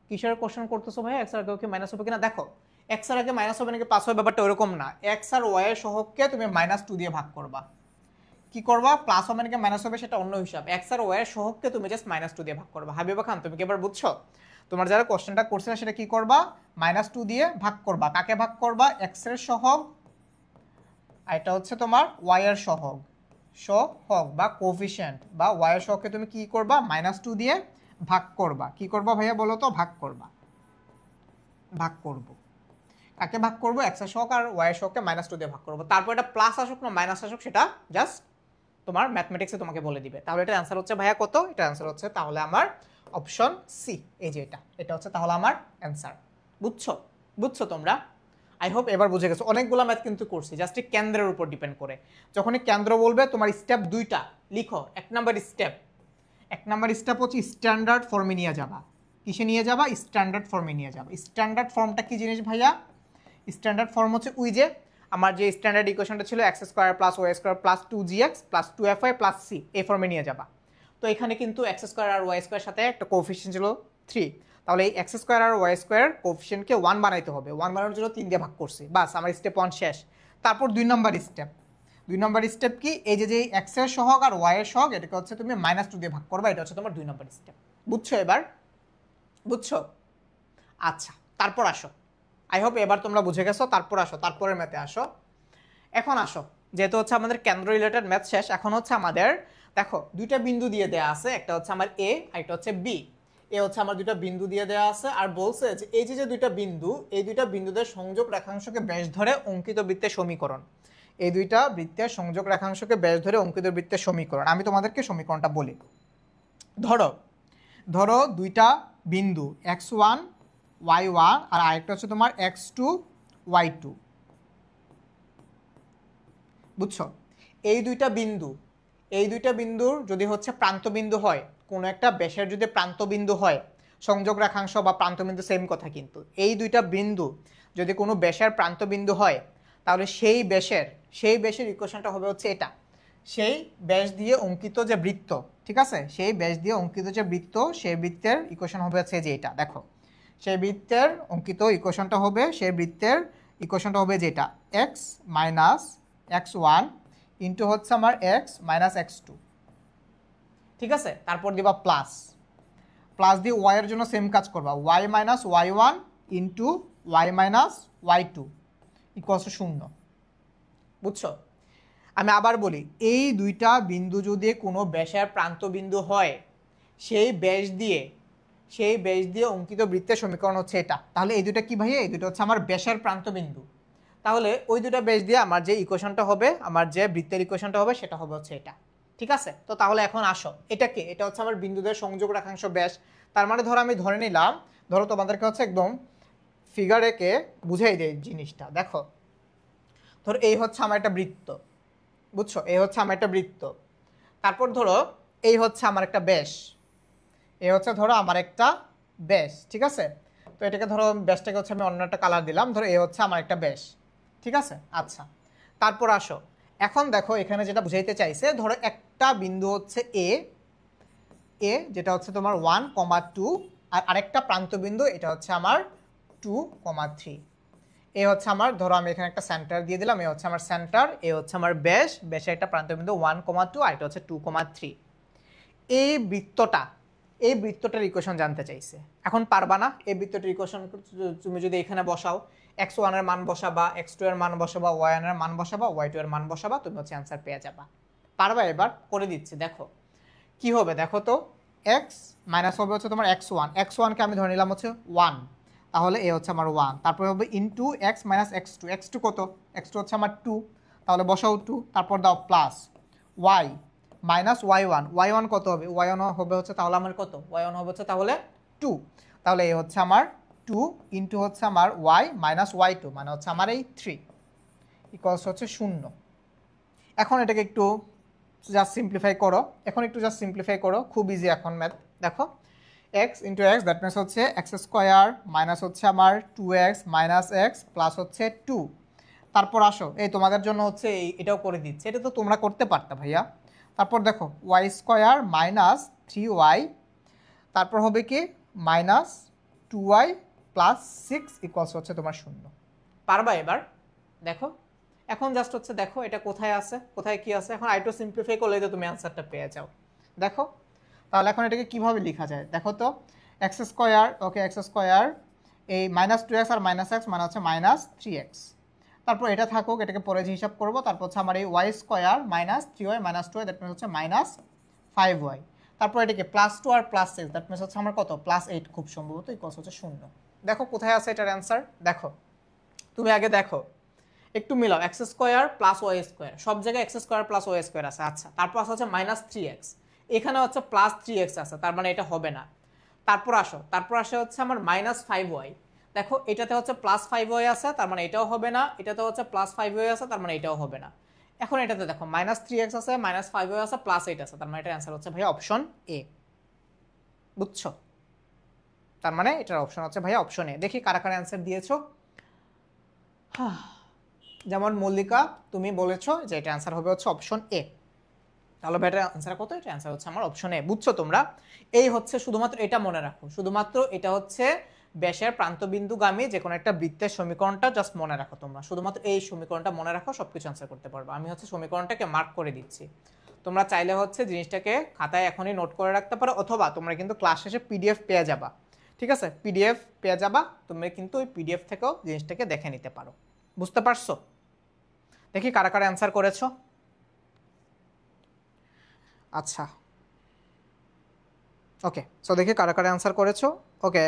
কিসের কোশ্চেন করতেছো ভাই, এক্স এর আগে ওকে মাইনাস হবে কিনা। দেখো এক্স এর আগে মাইনাস হবে নাকি প্লাস হবে, ব্যাপারটা ওরকম না। এক্স আর ওয়াই এর সহগকে তুমি -2 দিয়ে ভাগ করবা। কি করবা, প্লাস হবে নাকি মাইনাস হবে সেটা অন্য হিসাব। এক্স আর ওয়াই এর সহগকে তুমি জাস্ট -2 দিয়ে ভাগ করবা। হাবিবা খান তুমি কি এবার বুঝছো? তোমার যারা কোশ্চেনটা করছে সেটা কি করবা, -2 দিয়ে ভাগ করবা। কাকে ভাগ করবা, এক্স এর সহগ, আর এটা হচ্ছে তোমার ওয়াই এর সহগ, সহগ বা কোফিশিয়েন্ট, বা ওয়াই এর সহগকে তুমি কি করবা, -2 দিয়ে ভাগ করবা। কি করবা ভাইয়া বলো তো, ভাগ করবা, ভাগ করব। কাকে ভাগ করবো, এক্স এর সহগ আর ওয়াই এর সহগকে -2 দিয়ে ভাগ করবো। তারপর এটা প্লাস আসুক না মাইনাস আসুক সেটা জাস্ট তোমার ম্যাথমেটিক্সে তোমাকে বলে দিবে। তাহলে এটা অ্যান্সার হচ্ছে ভাইয়া কত, এটা অ্যান্সার হচ্ছে তাহলে আমার অপশন সি। এই যে এটা হচ্ছে তাহলে আমার অ্যান্সার। বুঝছো, বুঝছো তোমরা? আই হোপ এবার বুঝে গেছো। অনেকগুলো ম্যাথ কিন্তু করছি জাস্ট কেন্দ্রের উপর ডিপেন্ড করে। যখনই কেন্দ্র বলবে তোমার স্টেপ 2টা লিখো। এক নাম্বার স্টেপ হচ্ছে স্ট্যান্ডার্ড ফর্মে নিয়ে যাবা। কিসে নিয়ে যাবা, স্ট্যান্ডার্ড ফর্মে নিয়ে যাবা। স্ট্যান্ডার্ড ফর্মটা কি জিনিস ভাইয়া? স্ট্যান্ডার্ড ফর্ম হচ্ছে ওই যে আমার যে স্ট্যান্ডার্ড ইকুয়েশনটা ছিল X square plus Y square plus 2gx plus 2fy plus C, এই ফর্মে নিয়ে যাবা। তো এখানে কিন্তু এক্স স্কোয়ার আর ওয়াই স্কোয়ার সাথে একটা কোএফিসিয়েন্ট ছিল 3, তাহলে এই এক্স স্কোয়ার আর ওয়াই স্কোয়ার কোএফিসিয়েন্টকে 1 বানাইতে হবে। 1 বানানোর জন্য 3 দিয়ে ভাগ করছি, বাস আমার স্টেপ 1 শেষ। তারপর 2 নম্বর স্টেপ কি, এই যে এক্স এর সহগ আর ওয়াই এর সহগ এটাকে হচ্ছে তুমি -2 দিয়ে ভাগ করবা, এটা হচ্ছে তোমার 2 নম্বর স্টেপ। বুঝছো এবার? বুঝছো? আচ্ছা, তারপর আসো, আই হোপ এবার তোমরা বুঝে গেছো। তারপর আসো, তারপরের ম্যাথে আসো। এখন আসো, যেহেতু হচ্ছে আমাদের কেন্দ্র রিলেটেড ম্যাথ শেষ, এখন হচ্ছে আমাদের দেখো দুইটা বিন্দু দিয়ে দেওয়া আছে, একটা হচ্ছে আমার এ আর একটা হচ্ছে বি। এ হচ্ছে আমার দুইটা বিন্দু দিয়ে দেওয়া আছে, আর বলছে যে এই যে দুইটা বিন্দু, এই দুইটা বিন্দুদের সংযোগ রেখাংশকে ব্যাস ধরে অঙ্কিত বৃত্তের সমীকরণ। এই দুইটা বৃত্তের সংযোগ রেখাংশকে ব্যাস ধরে অঙ্কিত বৃত্তের সমীকরণ। আমি তোমাদেরকে সমীকরণটা বলি। ধরো দুইটা বিন্দু x1 y1 আর আরেকটা হচ্ছে তোমার x2 y2। বুঝছো? এই দুইটা বিন্দুর যদি হচ্ছে প্রান্তবিন্দু হয়, কোনো একটা ব্যাসের যদি প্রান্তবিন্দু হয়, সংযোগ রেখাংশ বা প্রান্তবিন্দু সেম কথা, কিন্তু এই দুইটা বিন্দু যদি কোনো ব্যাসের প্রান্তবিন্দু হয়, তাহলে সেই ব্যাসের ইকুয়েশনটা হবে হচ্ছে এটা। সেই ব্যাস দিয়ে অঙ্কিত যে বৃত্ত, ঠিক আছে, সেই ব্যাস দিয়ে অঙ্কিত যে বৃত্ত, সেই বৃত্তের ইকুয়েশন হবে হচ্ছে যে এটা। দেখো, সেই বৃত্তের অঙ্কিত ইকুয়েশনটা হবে, সেই বৃত্তের ইকুয়েশনটা হবে যেটা x মাইনাস x1 ইন্টু হচ্ছে আমার x মাইনাস x2, ঠিক আছে। তারপর দিবা প্লাস দিয়ে y এর জন্য সেম কাজ করবা, y minus y1 into y minus y2 equals to 0। বুঝছো? আমি আবার বলি, এই দুইটা বিন্দু যদি কোনো ব্যাসের প্রান্তবিন্দু হয়, সেই ব্যাস দিয়ে অঙ্কিত বৃত্তের সমীকরণ হচ্ছে এটা। তাহলে এই দুইটা কি ভাইয়া? এই দুটো হচ্ছে আমার ব্যাসের প্রান্তবিন্দু। তাহলে ওই দুটো ব্যাস দিয়ে আমার যে ইকুয়েশনটা হবে, আমার যে বৃত্তের ইকুয়েশনটা হবে, সেটা হবে হচ্ছে এটা। ঠিক আছে? তো তাহলে এখন আসো, এটা হচ্ছে আমার বিন্দুদের সংযোগ রেখাংশ ব্যাস। তার মানে ধরো আমি ধরে নিলাম, ধরো তোমাদেরকে হচ্ছে একদম ফিগার এঁকে বুঝাই দেয় জিনিসটা। দেখো, ধরো এই হচ্ছে আমার একটা বৃত্ত। বুঝছো? এই হচ্ছে আমার একটা বৃত্ত। তারপর ধরো এই হচ্ছে আমার একটা ব্যাস। এই হচ্ছে ধরো আমার একটা ব্যাস, ঠিক আছে। তো এটাকে ধরো ব্যাসটাকে হচ্ছে আমি অন্য একটা কালার দিলাম, ধরো এই হচ্ছে আমার একটা ব্যাস, ঠিক আছে। আচ্ছা, তারপর আসো, এখন দেখো এখানে যেটা বুঝাইতে চাইছে, ধরো একটা বিন্দু হচ্ছে এ যেটা হচ্ছে তোমার 1,2, আর আরেকটা প্রান্ত বিন্দু এটা হচ্ছে আমার 2,3। এ হচ্ছে আমার, ধরো আমি এখানে একটা সেন্টার দিয়ে দিলাম, এ হচ্ছে আমার সেন্টার, এ হচ্ছে আমার ব্যাসের একটা প্রান্তবিন্দু 1,2 আর এটা হচ্ছে 2,3। এই বৃত্তটার ইকুয়েশন জানতে চাইছে। এখন পারবা না, এই বৃত্তটার ইকুয়েশন তুমি যদি এখানে বসাও, x1 এর মান বসাবা, x2 এর মান বসাবা, y1 এর মান বসাবা, y2 এর মান বসাবা, তুমি হচ্ছে অ্যান্সার পেয়ে যাবা। পারবা? এবার করে দিচ্ছি, দেখো কি হবে। দেখো তো, x মাইনাস হবে হচ্ছে তোমার x1 কে আমি ধরে নিলাম হচ্ছে 1, তাহলে এ হচ্ছে আমার 1। তারপরে হবে ইনটু x মাইনাস x2 কত? x2 হচ্ছে আমার 2, তাহলে বসাও 2, তারপর দাও প্লাস y মাইনাস y1 কত হবে? y1 হবে হচ্ছে তাহলে আমার কত? y1 হবে হচ্ছে তাহলে 2, তাহলে এই হচ্ছে আমার 2 ইন্টু হচ্ছে আমার y মাইনাস y2 মানে হচ্ছে আমার এই 3 ইকুয়ালস হচ্ছে 0। এখন এটাকে একটু জাস্ট সিম্পলিফাই করো, খুব ইজি এখন ম্যাথ। দেখো, x into x that means হচ্ছে এক্স স্কোয়ার মাইনাস হচ্ছে আমার 2x মাইনাস এক্স প্লাস হচ্ছে 2। তারপর আসো, এই তোমাদের জন্য হচ্ছে এটাও করে দিচ্ছে, এটা তো তোমরা করতে পারতা ভাইয়া। তারপর দেখো ওয়াই স্কোয়ার মাইনাস 3y, তারপর হবে কি মাইনাস 2y প্লাস 6 ইকুয়ালস হচ্ছে তোমার 0। পারবা এবার? দেখো, এখন জাস্ট হচ্ছে দেখো এটা কোথায় আছে, কোথায় কি আছে। এখন আইটো সিম্পলিফাই করলে তো তুমি অ্যান্সারটা পেয়ে যাও। দেখো, তাহলে এখন এটাকে কিভাবে লেখা যায়? দেখো তো, এক্স স্কোয়ার এই মাইনাস 2x আর মাইনাস এক্স মানে হচ্ছে মাইনাস 3x। তারপর এটা থাকুক, এটাকে পরে যে হিসাব করবো। তারপর হচ্ছে আমার এই Y square minus 3y minus 2y that means হচ্ছে মাইনাস 5y। তারপর এটাকে +2 আর +6 দ্যাট মিনস হচ্ছে আমার কত? +8 খুব সম্ভবত ইকুয়ালস হচ্ছে 0। দেখো কোথায় আছে এটার অ্যান্সার। দেখো, তুমি আগে দেখো, একটু মিলাও, X square plus Y square, সব জায়গায় X square plus Y square আছে। আচ্ছা, তারপর আছে হচ্ছে মাইনাস 3x, এখানে হচ্ছে প্লাস 3x আছে, তার মানে এটা হবে না। তারপর আসে হচ্ছে আমার মাইনাস 5y। দেখো, এটাতে হচ্ছে প্লাস 5y আছে, তার মানে এটাও হবে না। এটাতে হচ্ছে প্লাস 5y আছে, তার মানে এটাও হবে না। এখন এটাতে দেখো মাইনাস 3x আছে, মাইনাস 5y আছে, প্লাস 8 আছে, তার মানে এটার অ্যান্সার হচ্ছে ভাই অপশন এ। বুঝছো? তার মানে এটার অপশন হচ্ছে ভাইয়া অপশন এ। দেখি কারা কারা অ্যান্সার দিয়েছো। যেমন মল্লিকা তুমি বলেছো যে এটা অ্যান্সার হবে হচ্ছে অপশন এ। তাহলে বেটার অ্যান্সার কত? এটা অ্যান্সার হচ্ছে আমার অপশন এ। বুঝছো তোমরা? এই হচ্ছে শুধুমাত্র এটা মনে রাখো, শুধুমাত্র এটা হচ্ছে ব্যাসের প্রান্তবিন্দুগামী যে কোনো একটা বৃত্তের সমীকরণটা জাস্ট মনে রাখো তোমরা, শুধুমাত্র এই সমীকরণটা মনে রাখো, সবকিছু অ্যান্সার করতে পারবে। আমি হচ্ছে সমীকরণটাকে মার্ক করে দিচ্ছি, তোমরা চাইলে হচ্ছে জিনিসটাকে খাতায় এখনই নোট করে রাখতে পারো, অথবা তোমরা কিন্তু ক্লাস শেষে পিডিএফ পেয়ে যাবা। ঠিক আছে, পিডিএফ পেয়ে যাবা, তুমি কিন্তু ওই পিডিএফ থেকেও জিনিসটাকে দেখে নিতে পারো। বুঝতে পারছো? দেখি কারা কারা অ্যান্সার করেছো। আচ্ছা ওকে, সো দেখি কারা কারা অ্যান্সার করেছো। ওকে,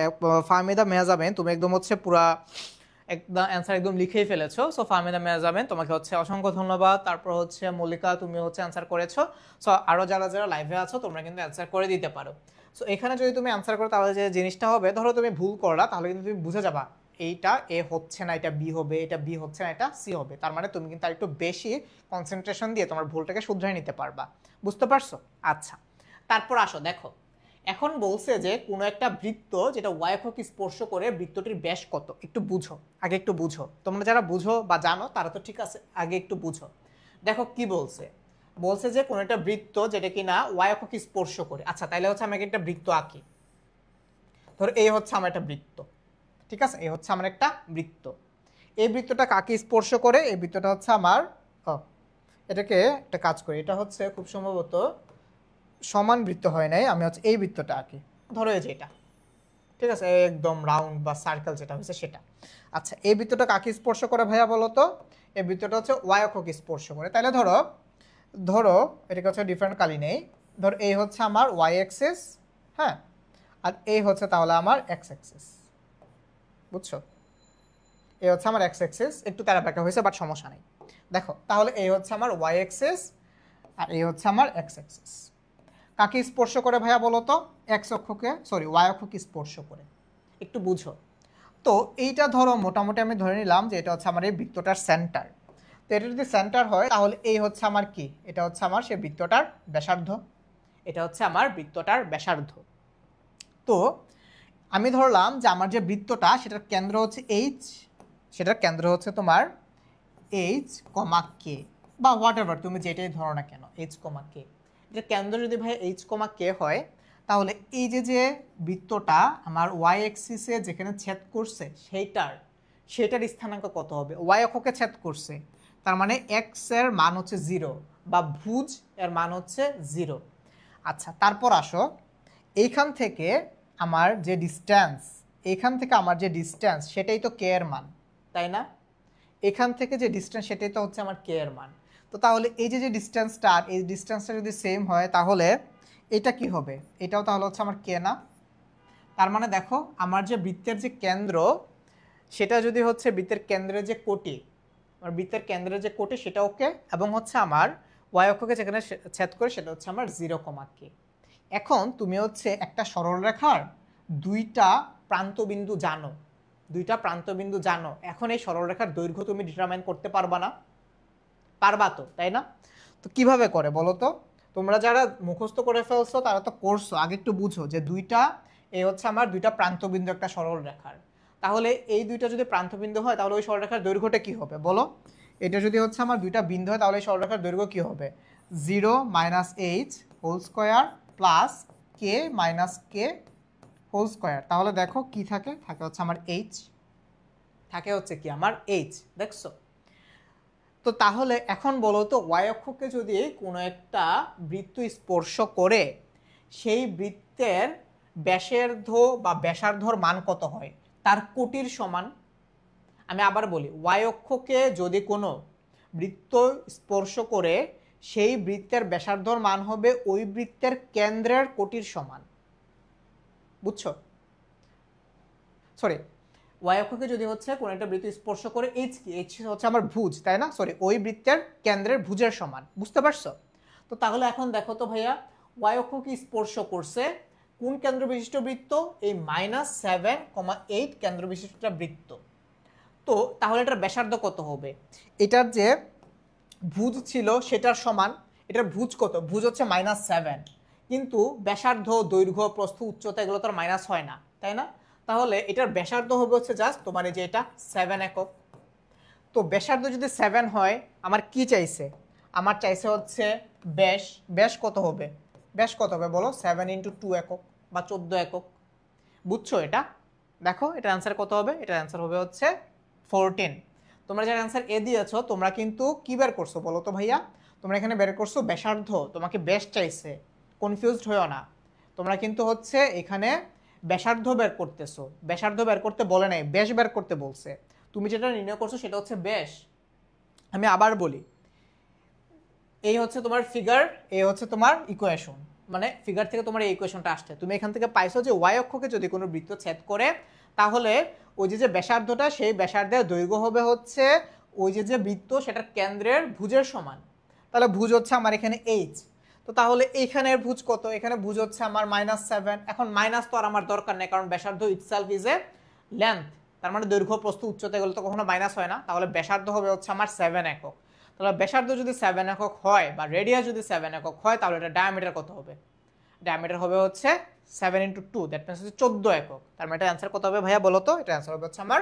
ফাহমিদা মেহজাবিন তুমি একদম হচ্ছে পুরা একদম অ্যান্সার একদম লিখেই ফেলেছো। সো ফাহমিদা মেহজাবিন তোমাকে হচ্ছে অসংখ্য ধন্যবাদ। তারপর হচ্ছে মল্লিকা তুমি হচ্ছে অ্যান্সার করেছো। সো আরও যারা যারা লাইভে আছো তোমরা কিন্তু অ্যান্সার করে দিতে পারো। সো এখানে যদি তুমি অ্যান্সার করো তাহলে যে জিনিসটা হবে, ধরো তুমি ভুল করলা, তাহলে কিন্তু তুমি বুঝে যাবা এইটা এ হচ্ছে না, এটা বি হবে, এটা বি হচ্ছে না, এটা সি হবে। তার মানে তুমি কিন্তু আরেকটু বেশি কনসেন্ট্রেশন দিয়ে তোমার ভুলটাকে শুধরে নিতে পারবা। বুঝতে পারছো? আচ্ছা, তারপর আসো দেখো, এখন বলছে যে কোনো একটা বৃত্ত যেটা ওয়াই অক্ষ স্পর্শ করে বৃত্তটির ব্যাস কত, একটু বুঝো আগে, একটু বুঝো। তোমরা যারা বুঝো বা জানো তারা তো ঠিক আছে, আগে একটু বুঝো। দেখো কি বলছে, বলছে যে কোনো একটা বৃত্ত যেটা কিনা ওয়াই অক্ষকে স্পর্শ করে। আচ্ছা তাইলে হচ্ছে আমি একটা বৃত্ত আঁকি, ধরো এই হচ্ছে আমার একটা বৃত্ত, ঠিক আছে, এই হচ্ছে আমার একটা বৃত্ত। এই বৃত্তটা কাকে স্পর্শ করে? এই বৃত্তটা হচ্ছে আমার, এটাকে একটা কাজ করি, এটা হচ্ছে খুব সম্ভবত সমান বৃত্ত হয় নাই, আমি হচ্ছে এই বৃত্তটা আঁকি, ধরো এই যে এটা, ঠিক আছে, একদম রাউন্ড বা সার্কেল যেটা হচ্ছে সেটা। আচ্ছা এই বৃত্তটা কাকে স্পর্শ করে ভাইয়া বলো তো? এই বৃত্তটা হচ্ছে ওয়াই অক্ষকে স্পর্শ করে। তাহলে ধরো ধরো এটাকে হচ্ছে ডিফারেন্ট কালি নেই, ধরো এই হচ্ছে আমার ওয়াই অ্যাক্সিস, হ্যাঁ, আর এই হচ্ছে তাহলে আমার এক্স অ্যাক্সিস। বুঝছো? এই হচ্ছে আমার এক্স অ্যাক্সিস, একটু তারা ব্যাখ্যা হয়েছে বাট সমস্যা নেই। দেখো তাহলে এই হচ্ছে আমার ওয়াই অ্যাক্সিস আর এই হচ্ছে আমার এক্স অ্যাক্সিস। কাকে স্পর্শ করে ভাইয়া বলো তো? এক্স অক্ষকে, সরি ওয়াই অক্ষকে স্পর্শ করে। একটু বুঝো তো, এইটা ধরো মোটামুটি আমি ধরে নিলাম যে এটা হচ্ছে আমার এই বৃত্তটার সেন্টার। তো এটা যদি সেন্টার হয় তাহলে এই হচ্ছে আমার কি, এটা হচ্ছে আমার সেই বৃত্তটার ব্যাসার্ধ, এটা হচ্ছে আমার বৃত্তটার ব্যাসার্ধ। তো আমি ধরলাম যে আমার যে বৃত্তটা সেটার কেন্দ্র হচ্ছে এইচ, সেটার কেন্দ্র হচ্ছে তোমার এইচ কমা কে, বা হোয়াট এভার তুমি যেটাই ধরো না কেন, এইচ কমা কে। এটার কেন্দ্র যদি ভাই এইচ কমা কে হয়, তাহলে এই যে যে বৃত্তটা আমার ওয়াই এক্সিসে যেখানে ছেদ করছে সেটার স্থানাঙ্ক কত হবে? ওয়াই অক্ষকে ছেদ করছে, তার মানে এক্স এর মান হচ্ছে 0 বা ভুজ এর মান হচ্ছে 0। আচ্ছা তারপর আসো, এইখান থেকে আমার যে ডিস্ট্যান্স, এইখান থেকে আমার যে ডিস্ট্যান্স সেটাই তো কে এর মান, তাই না? এখান থেকে যে ডিস্ট্যান্স সেটাই তো হচ্ছে আমার কে এর মান। তো তাহলে এই যে যে ডিস্ট্যান্সটা আর এই ডিস্ট্যান্সটা যদি সেম হয় তাহলে এটা কি হবে? এটাও তাহলে হচ্ছে আমার কে না? তার মানে দেখো আমার যে বৃত্তের যে কেন্দ্র সেটা যদি হচ্ছে বৃত্তের কেন্দ্রের যে কোটি, আমার বৃত্তের কেন্দ্রের যে কোটি সেটা ওকে, এবং হচ্ছে আমার ওয়াই অক্ষকে যেখানে ছেদ করে সেটা হচ্ছে আমার 0 কমা কে। এখন তুমি হচ্ছে একটা সরলরেখার দুইটা প্রান্তবিন্দু জানো, দুইটা প্রান্তবিন্দু জানো, এখন এই সরলরেখার দৈর্ঘ্য তুমি ডিটারমাইন করতে পারবা না? পারবা তো, তাই না? তো কিভাবে করে বলো তো? তোমরা যারা মুখস্থ করে ফেলছো তারা তো করছো, আগে একটু বুঝো যে দুইটা, এই হচ্ছে আমার দুইটা প্রান্তবিন্দু একটা সরলরেখার, তাহলে এই দুইটা যদি প্রান্তবিন্দু হয় তাহলে ওই সরলরেখার দৈর্ঘ্যটা কি হবে বলো? এটা যদি হচ্ছে আমার দুইটা বিন্দু হয় তাহলে এই সরলরেখার দৈর্ঘ্য কি হবে? 0 minus H whole square plus k minus k whole square. তাহলে দেখো কি থাকে, থাকে হচ্ছে আমার এইচ, থাকে হচ্ছে কি আমার এইচ, দেখছো? তো তাহলে এখন বলো তো, ওয়াই অক্ষকে যদি কোনো একটা বৃত্ত স্পর্শ করে সেই বৃত্তের ব্যাসার্ধ বা ব্যাসার্ধর মান কত হয়? তার কোটির সমান। আমি আবার বলি, ওয়াই অক্ষকে যদি কোনো বৃত্ত স্পর্শ করে সেই বৃত্তের ব্যাসার্ধর মান হবে ওই বৃত্তের কেন্দ্রের কোটির সমান। বুঝছো? সরি, ওয়াই অক্ষকে যদি হচ্ছে কোনো একটা বৃত্ত স্পর্শ করে, এইচ কি, এইচ হচ্ছে আমার ভুজ, তাই না? সরি, ওই বৃত্তের কেন্দ্রের ভুজের সমান। বুঝতে পারছো? তো তাহলে এখন দেখো তো ভাইয়া, ওয়াই অক্ষকে স্পর্শ করছে কোন কেন্দ্র বিশিষ্ট বৃত্ত? এই -7,8 কেন্দ্র বিশিষ্ট বৃত্ত। তো তাহলে এটার ব্যাসার্ধ কত হবে? এটার যে ভুজ ছিল সেটার সমান, এটার ভুজ কত? ভুজ হচ্ছে -7, কিন্তু ব্যাসার্ধ, দৈর্ঘ্য, প্রস্থ, উচ্চতা এগুলো তো আর মাইনাস হয় না, তাই না? তাহলে এটার ব্যাসার্ধ হবে হচ্ছে জাস্ট তোমার এই যে এটা 7 একক। তো ব্যাসার্ধ যদি 7 হয়, আমার কি চাইছে? আমার চাইছে হচ্ছে ব্যাস। ব্যাস কত হবে? ব্যাস কত হবে বলো? 7 × 2 একক বা 14 একক। বুঝছো এটা? দেখো এটার অ্যান্সার কত হবে? এটার অ্যান্সার হবে হচ্ছে 14। তোমরা যারা অ্যান্সার এ দিয়েছো তোমরা কিন্তু কি বের করছো বলো তো ভাইয়া? তোমরা এখানে বের করছো ব্যাসার্ধ, তোমাকে ব্যাস চাইছে, কনফিউজড হয়েও না। তোমরা কিন্তু হচ্ছে এখানে ব্যাসার্ধ বের করতেছো, ব্যাসার্ধ বের করতে বলে নাই, ব্যাস বের করতে বলছে। তুমি যেটা নির্ণয় করছো সেটা হচ্ছে ব্যাস। আমি আবার বলি, এই হচ্ছে তোমার ফিগার, এই হচ্ছে তোমার ইকুয়েশন, মানে ফিগার থেকে তোমার এই ইকুয়েশনটা আসছে। তুমি এখান থেকে পাইছো যে ওয়াই অক্ষকে যদি কোনো বৃত্ত ছেদ করে, তাহলে ওই যে ব্যাসার্ধটা, সেই ব্যাসার্ধের দৈর্ঘ্য হবে হচ্ছে ওই যে বৃত্ত সেটার কেন্দ্রের ভুজের সমান। তাহলে ভুজ হচ্ছে আমার এখানে এইচ। তো তাহলে এইখানের ভুজ কত? এখানে ভুজ হচ্ছে আমার -7। এখন মাইনাস তো আর আমার দরকার নেই, কারণ ব্যাসার্ধ ইটসেলফ ইজ এ লেন্থ, তার মানে দৈর্ঘ্য প্রস্থ উচ্চতা এগুলো তো কখনো মাইনাস হয় না। তাহলে ব্যাসার্ধ হবে হচ্ছে আমার 7 একক। তাহলে ব্যাসার্ধ যদি 7 একক হয় বা রেডিয়াস যদি 7 একক হয়, তাহলে এটা ডায়ামিটার কত হবে? ডায়ামিটার হবে হচ্ছে 7 × 2, দ্যাট মিনস হচ্ছে 14 একক। তার মানে এটা অ্যান্সার কত হবে ভাইয়া বলো তো? এটা অ্যান্সার হবে হচ্ছে আমার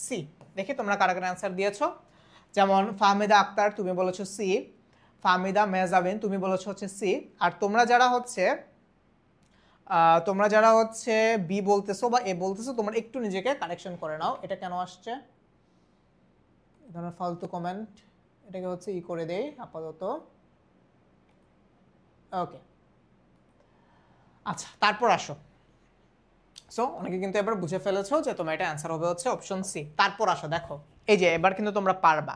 সি। দেখি তোমরা কারা কারা অ্যান্সার দিয়েছো। যেমন ফাহমিদা আক্তার তুমি বলেছো সি, ফাহমিদা মেজাবিন তুমি বলেছো হচ্ছে সি। আর তোমরা যারা হচ্ছে বি বলতেছো বা এ বলতেছো, তোমরা একটু নিজেকে কারেকশন করে নাও। এটা কেন আসছে এই ধরনের ফালতু কমেন্ট? এটাকে হচ্ছে ই করে দেই আপাতত। ওকে, আচ্ছা তারপর আসো। সো অনেকে কিন্তু এবার বুঝে ফেলেছো যে তোমার এটা অ্যান্সার হবে হচ্ছে অপশন সি। তারপর আসো, দেখো এই যে এবার কিন্তু তোমরা পারবা।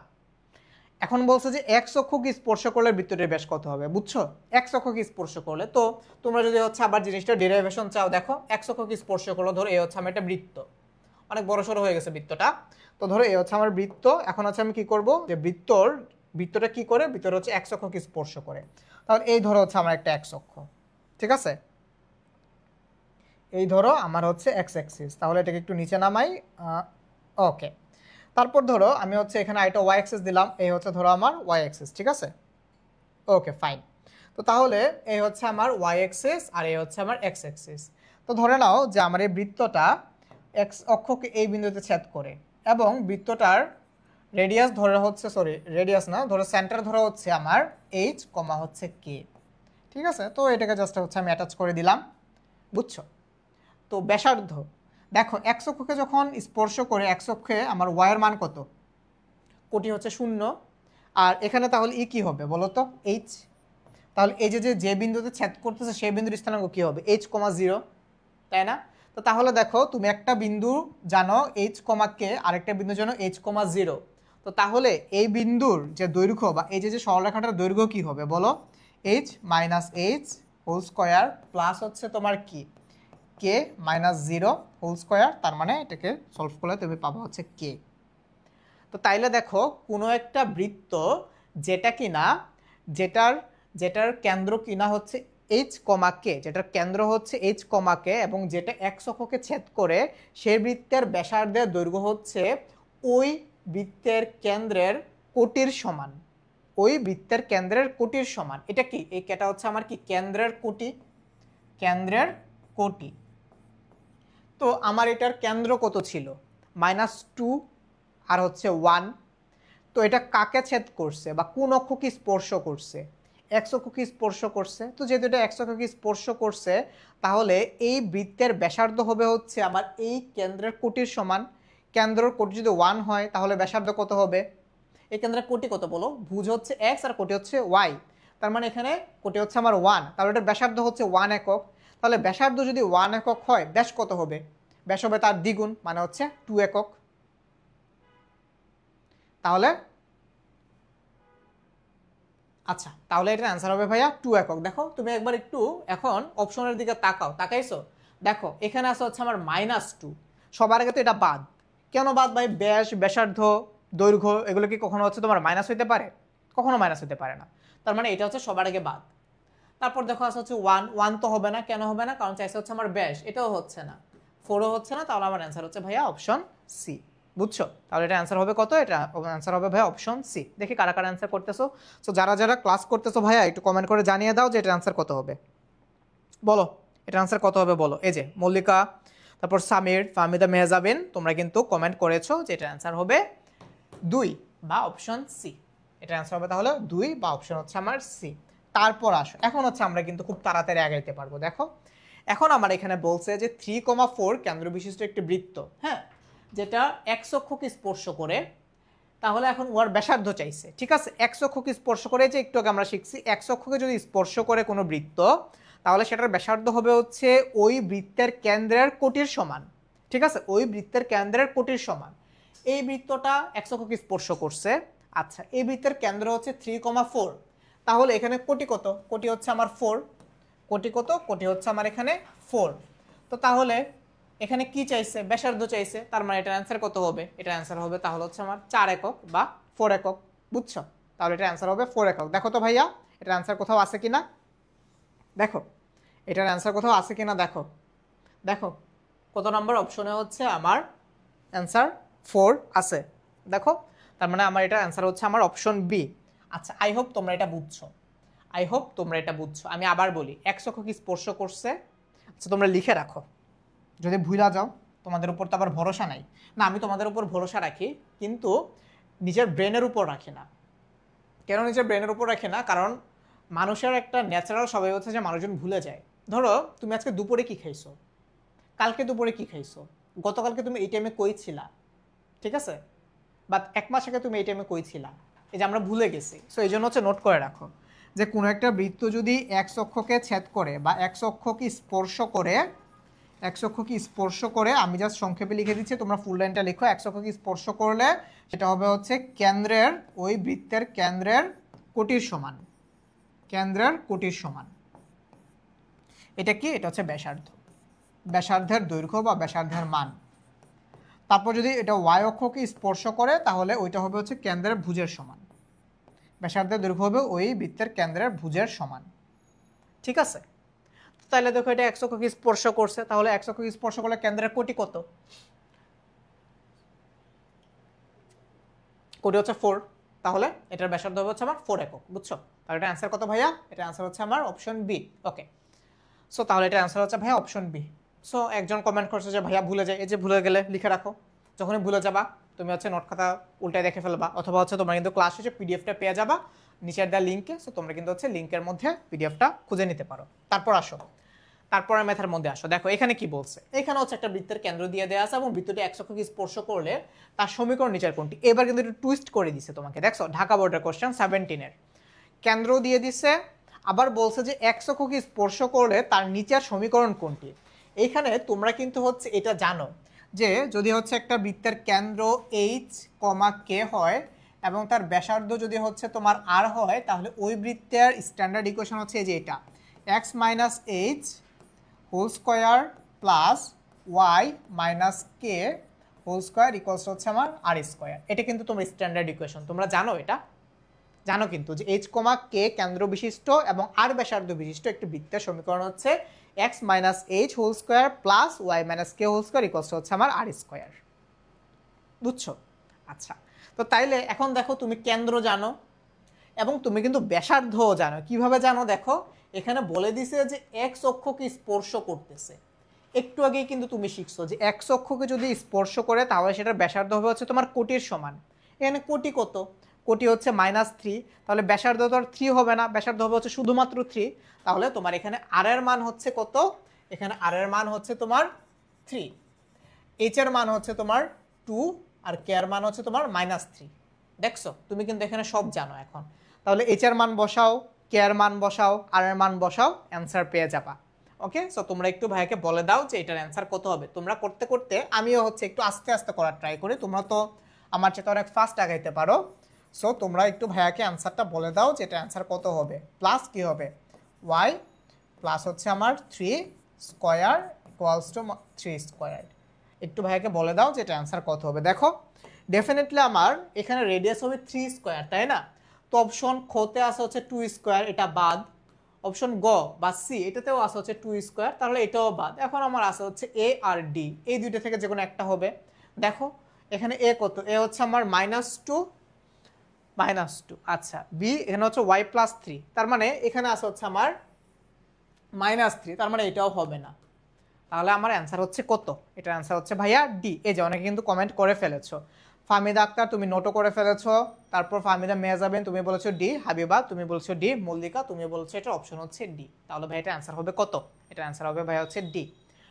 এখন বলছে যে এক্স অক্ষকে স্পর্শ করলে বৃত্তটির ব্যাস কত হবে, বুঝছো? এক্স অক্ষকে স্পর্শ করলে, তো তোমরা যদি হচ্ছে আবার জিনিসটা ডেরিভেশন চাও, দেখো এক্স অক্ষকে স্পর্শ করলো, ধরো এই হচ্ছে আমার একটা বৃত্ত, অনেক বড় সড়ো হয়ে গেছে বৃত্তটা। তো ধরো এই হচ্ছে আমার বৃত্ত। এখন হচ্ছে আমি কি করব, যে বৃত্তটা কি করে? বৃত্তটা হচ্ছে এক্স অক্ষকে স্পর্শ করে। তাহলে এই ধরো হচ্ছে আমার একটা এক্স অক্ষ, ঠিক আছে? এই ধরো আমার হচ্ছে এক্স অ্যাক্সিস। তাহলে এটাকে একটু নিচে নামাই। ওকে, তারপর ধরো আমি হচ্ছে এখানে আরেকটা ওয়াই অ্যাক্সিস দিলাম। এই হচ্ছে ধরো আমার ওয়াই অ্যাক্সিস, ঠিক আছে? Okay fine. তো তাহলে এই হচ্ছে আমার ওয়াই অ্যাক্সিস আর এই হচ্ছে আমার এক্স অ্যাক্সিস। তো ধরে নাও যে আমার এই বৃত্তটা এক্স অক্ষকে এই বিন্দুতে ছেদ করে, এবং বৃত্তটার রেডিয়াস ধরে হচ্ছে, সরি রেডিয়াস না, ধরো সেন্টার ধরে হচ্ছে আমার এইচ কমা হচ্ছে কে, ঠিক আছে? তো এটাকে জাস্ট হচ্ছে আমি অ্যাটাচ করে দিলাম, বুঝছো? তো ব্যাসার্ধ দেখো, এক্স অক্ষকে যখন স্পর্শ করে, এক্স অক্ষে আমার ওয়াইয়ের মান কত? কোটি হচ্ছে 0। আর এখানে তাহলে ই কি হবে বলো তো? এইচ। তাহলে এই যে বিন্দুতে ছেদ করতেছে সেই বিন্দুর স্থানাঙ্ক কি হবে? এইচ কমা 0, তাই না? তো তাহলে দেখো তুমি একটা বিন্দু জানো এইচ কমা কে, আরেকটা বিন্দু জানো এইচ কমা 0। তো তাহলে এই বিন্দুর যে দৈর্ঘ্য বা এই যে সরলরেখাটার দৈর্ঘ্য কি হবে বলো? H minus H whole square plus হচ্ছে তোমার কি কে মাইনাস 0 হোল স্কোয়ার। তার মানে এটাকে সলভ করলে তুমি পাবো হচ্ছে কে। তো তাইলে দেখো কোনো একটা বৃত্ত যেটা কিনা যেটার কেন্দ্র কিনা হচ্ছে এইচ কমা কে, যেটার কেন্দ্র হচ্ছে এইচ কমা কে, এবং যেটা এক্স অক্ষকে ছেদ করে, সেই বৃত্তের ব্যাসার্ধের দৈর্ঘ্য হচ্ছে ওই বৃত্তের কেন্দ্রের কোটির সমান। ওই বৃত্তের কেন্দ্রের কোটির সমান। এটা কি? এই কেটা হচ্ছে আমার কি? কেন্দ্রের কোটি, কেন্দ্রের কোটি। তো আমার এটার কেন্দ্র কত ছিল? -2 আর হচ্ছে 1। তো এটা কাকে ছেদ করছে বা কোন অক্ষকে স্পর্শ করছে? এক্স অক্ষকে স্পর্শ করছে। তো যেহেতু এটা এক্স অক্ষকে স্পর্শ করছে, তাহলে এই বৃত্তের ব্যাসার্ধ হবে হচ্ছে আমার এই কেন্দ্রের কোটির সমান। কেন্দ্রের কোটি যদি 1 হয়, তাহলে ব্যাসার্ধ কত হবে? এই কেন্দ্রের কোটি কত বলো? ভুজ হচ্ছে এক্স আর কোটি হচ্ছে ওয়াই। তার মানে এখানে কোটি হচ্ছে আমার 1, তাহলে এটার ব্যাসার্ধ হচ্ছে 1 একক। তাহলে ব্যাসার্ধ যদি 1 একক হয়, ব্যাস কত হবে? ব্যাস হবে তার দ্বিগুণ, মানে হচ্ছে 2 একক। তাহলে আচ্ছা, তাহলে এটার অ্যান্সার হবে ভাইয়া 2 একক। দেখো তুমি একবার একটু এখন অপশনের দিকে তাকাও, তাকাইছো? দেখো এখানে আছে হচ্ছে আমার -2। সবার আগে তো এটা বাদ। কেন বাদ ভাই? ব্যাসার্ধ, দৈর্ঘ্য এগুলো কি কখনো হচ্ছে তোমার মাইনাস হইতে পারে? কখনো মাইনাস হইতে পারে না। তার মানে এটা হচ্ছে সবার আগে বাদ। তারপর দেখো আছে হচ্ছে 1 তো হবে না। কেন হবে না? কারণ চাইছে হচ্ছে আমার ব্যাস, এটাও হচ্ছে না, 4ও হচ্ছে না। তাহলে আমার অ্যান্সার হচ্ছে ভাইয়া অপশন সি, বুঝছো? তাহলে এটা অ্যান্সার হবে কত? এটা অ্যান্সার হবে ভাইয়া অপশন সি। দেখি কারা কারা অ্যান্সার করতেছো। সো যারা যারা ক্লাস করতেছো ভাইয়া একটু কমেন্ট করে জানিয়ে দাও যে এটা অ্যান্সার কত হবে। বলো এটা অ্যান্সার কত হবে বলো। এই যে মল্লিকা, তারপর সামির, ফাহমিদা, মেহজাবিন তোমরা কিন্তু কমেন্ট করেছো যে এটার অ্যান্সার হবে 2 বা অপশন সি। এটার অ্যান্সার হবে তাহলে 2 বা অপশন হচ্ছে আমার সি। তারপর আসো, এখন হচ্ছে আমরা কিন্তু খুব তাড়াতাড়ি আগাইতে পারবো। দেখো এখন আমার এখানে বলছে যে 3,4 কেন্দ্র বিশিষ্ট একটি বৃত্ত, হ্যাঁ, যেটা এক্স অক্ষকে স্পর্শ করে, তাহলে এখন ওর ব্যাসার্ধ চাইছে। ঠিক আছে, এক্স অক্ষকে স্পর্শ করে, যে একটু আগে আমরা শিখছি এক্স অক্ষকে যদি স্পর্শ করে কোনো বৃত্ত, তাহলে সেটার ব্যাসার্ধ হবে হচ্ছে ওই বৃত্তের কেন্দ্রের কোটির সমান। ঠিক আছে, ওই বৃত্তের কেন্দ্রের কোটির সমান। এই বৃত্তটা এক্স অক্ষকে স্পর্শ করছে। আচ্ছা, এই বৃত্তের কেন্দ্র হচ্ছে 3,4, তাহলে এখানে কোটি কত? কোটি হচ্ছে আমার 4। কোটি কত? কোটি হচ্ছে আমার এখানে 4। তো তাহলে এখানে কি চাইছে? ব্যাসার্ধ চাইছে, তার মানে এটার অ্যান্সার কত হবে? এটার অ্যান্সার হবে তাহলে হচ্ছে আমার 4 একক বা 4 একক। বুঝছো? তাহলে এটার অ্যান্সার হবে 4 একক। দেখো তো ভাইয়া এটার অ্যান্সার কোথাও আছে কিনা, দেখো এটার অ্যান্সার কোথাও আছে কিনা, দেখো দেখো কত নম্বর অপশনে হচ্ছে আমার অ্যান্সার 4 আছে। দেখো, তার মানে আমার এটার অ্যান্সার হচ্ছে আমার অপশন বি। আচ্ছা, আই হোপ তোমরা এটা বুঝছো, আই হোপ তোমরা এটা বুঝছো। আমি আবার বলি, এক্স অক্ষ কি স্পর্শ করছে? আচ্ছা, তোমরা লিখে রাখো, যদি ভুলা যাও তোমাদের উপর তো আবার ভরসা নাই না। আমি তোমাদের উপর ভরসা রাখি, কিন্তু নিজের ব্রেনের উপর রাখি না। কেন নিজের ব্রেনের উপর রাখি না? কারণ মানুষের একটা ন্যাচারাল স্বভাব হচ্ছে যে মানুষজন ভুলে যায়। ধরো তুমি আজকে দুপুরে কি খাইছো, কালকে দুপুরে কি খাইছো, গতকালকে তুমি এই টাইমে কই ছিলা, ঠিক আছে, বাট 1 মাস আগে তুমি এই টাইমে কই ছিলা, এই যে আমরা ভুলে গেছি। সো এই জন্য হচ্ছে নোট করে রাখো যে কোনো একটা বৃত্ত যদি এক্স অক্ষকে ছেদ করে বা এক্স অক্ষকে স্পর্শ করে, এক্স অক্ষকে স্পর্শ করে, আমি জাস্ট সংক্ষেপে লিখে দিচ্ছি, তোমরা ফুল লাইনটা লিখো। এক্স অক্ষকে স্পর্শ করলে সেটা হবে হচ্ছে কেন্দ্রের, ওই বৃত্তের কেন্দ্রের কোটির সমান, কেন্দ্রের কোটির সমান। এটা কি? এটা হচ্ছে ব্যাসার্ধ, ব্যাসার্ধের দৈর্ঘ্য বা ব্যাসার্ধের মান। তারপর যদি এটা ওয়াই অক্ষকে স্পর্শ করে, তাহলে ওইটা হবে হচ্ছে কেন্দ্রের ভুজের সমান। ব্যাসার্ধের দৈর্ঘ্য হবে ওই বৃত্তের কেন্দ্রের ভুজের সমান। ঠিক আছে, তাহলে দেখো এটা এক্স অক্ষকে স্পর্শ করছে, তাহলে এক্স অক্ষকে স্পর্শ করলে কেন্দ্রের কোটি কত? কোটি হচ্ছে 4, তাহলে এটার ব্যাসার্ধ হবে হচ্ছে আমার 4 একক। বুঝছো? তাহলে এটা অ্যান্সার কত ভাইয়া? এটা অ্যান্সার হচ্ছে আমার অপশন বি। ওকে, সো তাহলে এটা অ্যান্সার হচ্ছে ভাইয়া অপশন বি। সো একজন কমেন্ট করছে যে ভাইয়া ভুলে যায়, এই যে ভুলে গেলে লিখে রাখো, যখনই ভুলে যাবা তুমি হচ্ছে নোট খাতা উল্টায় দেখে ফেলবা, অথবা হচ্ছে তোমরা কিন্তু ক্লাস শেষে পিডিএফটা পেয়ে যাবা নিচের দেওয়া লিঙ্কে। সো তোমরা কিন্তু হচ্ছে লিঙ্কের মধ্যে পিডিএফটা খুঁজে নিতে পারো। তারপর আসো, তারপরের মেথার মধ্যে আসো। দেখো এখানে কি বলছে, এখানে হচ্ছে একটা বৃত্তের কেন্দ্র দিয়ে দেওয়া আছে এবং বৃত্তটি এক্স অক্ষকে স্পর্শ করলে তার সমীকরণ নিচের কোনটি? এবার কিন্তু একটু টুইস্ট করে দিছে তোমাকে। দেখছো, ঢাকা বোর্ডের কোশ্চেন 17-এর কেন্দ্র দিয়ে দিছে, আবার বলছে যে এক্স অক্ষকে স্পর্শ করলে তার নিচের সমীকরণ কোনটি। এইখানে তোমরা কিন্তু হচ্ছে এটা জানো যে যদি হচ্ছে একটা বৃত্তের কেন্দ্র এইচ কমা কে হয় এবং তার ব্যাসার্ধ যদি হচ্ছে তোমার আর হয়, তাহলে ওই বৃত্তের স্ট্যান্ডার্ড ইকুয়েশন হচ্ছে এই যে এটা, x minus H whole square plus Y minus k whole square equals হচ্ছে আমার আর স্কোয়ার। এটা কিন্তু তোমার স্ট্যান্ডার্ড ইকুয়েশন, তোমরা জানো এটা, জানো কিন্তু যে এইচ কমা কে কেন্দ্র বিশিষ্ট এবং আর ব্যাসার্ধ বিশিষ্ট একটি বৃত্তের সমীকরণ হচ্ছে x minus H whole square plus Y minus k whole square equals হচ্ছে আমার আর স্কোয়ার। বুঝছো? আচ্ছা, তো তাইলে এখন দেখো তুমি কেন্দ্র জানো এবং তুমি কিন্তু ব্যাসার্ধও জানো। কিভাবে জানো? দেখো এখানে বলে দিছে যে এক্স অক্ষকে স্পর্শ করতেছে। একটু আগেই কিন্তু তুমি শিখছো যে এক্স অক্ষকে যদি স্পর্শ করে তাহলে সেটার ব্যাসার্ধ হবে হচ্ছে তোমার কোটির সমান। এখানে কোটি কত? কোটি হচ্ছে -3, তাহলে ব্যাসার্ধ তো আর 3 হবে না, ব্যাসার্ধ হবে হচ্ছে শুধুমাত্র 3। তাহলে তোমার এখানে আর এর মান হচ্ছে কত? এখানে আর এর মান হচ্ছে তোমার 3, এইচ এর মান হচ্ছে তোমার 2 আর কে এর মান হচ্ছে তোমার -3। দেখছো, তুমি কিন্তু এখানে সব জানো এখন। তাহলে এইচ এর মান বসাও, কে এর মান বসাও, আর এর মান বসাও, অ্যান্সার পেয়ে যাবা। ওকে, সো তোমরা একটু ভাইকে বলে দাও যে এটার অ্যান্সার কত হবে। তোমরা করতে করতে আমিও হচ্ছে একটু আস্তে আস্তে করার ট্রাই করি, তোমরা তো আমার চেয়ে অনেক ফাস্ট আগাইতে পারো। সো তোমরা একটু ভাইয়াকে অ্যান্সারটা বলে দাও যে এটা অ্যান্সার কত হবে। প্লাস কি হবে? ওয়াই প্লাস হচ্ছে আমার 3 স্কোয়ার ইকুয়ালস টু 3 স্কোয়ার। একটু ভাইয়াকে বলে দাও যে এটা অ্যান্সার কত হবে। দেখো ডেফিনেটলি আমার এখানে রেডিয়াস হবে 3 স্কোয়ার, তাই না? তো অপশন খতে আসা হচ্ছে 2 স্কোয়ার, এটা বাদ। অপশন গ বা সি এটাতেও আসা হচ্ছে 2 স্কোয়ার, তাহলে এটাও বাদ। এখন আমার আসা হচ্ছে এ আর ডি, এই দুইটা থেকে যে কোনো একটা হবে। দেখো এখানে এ কত? এ হচ্ছে আমার -2, -2। আচ্ছা, বি এখানে হচ্ছে ওয়াই প্লাস 3, তার মানে এখানে আসা হচ্ছে আমার -3, তার মানে এটাও হবে না। তাহলে আমার অ্যান্সার হচ্ছে কত? এটার অ্যান্সার হচ্ছে ভাইয়া ডি। এই যে অনেকে কিন্তু কমেন্ট করে ফেলেছো। ফাহমিদা আক্তার তুমি নোটও করে ফেলেছো, তারপর ফাহমিদা মেহজাবিন তুমি বলেছো ডি, হাবিবা তুমি বলছো ডি, মল্লিকা তুমি বলছো এটা অপশন হচ্ছে ডি। তাহলে ভাই এটা অ্যান্সার হবে কত? এটা অ্যান্সার হবে ভাইয়া হচ্ছে ডি।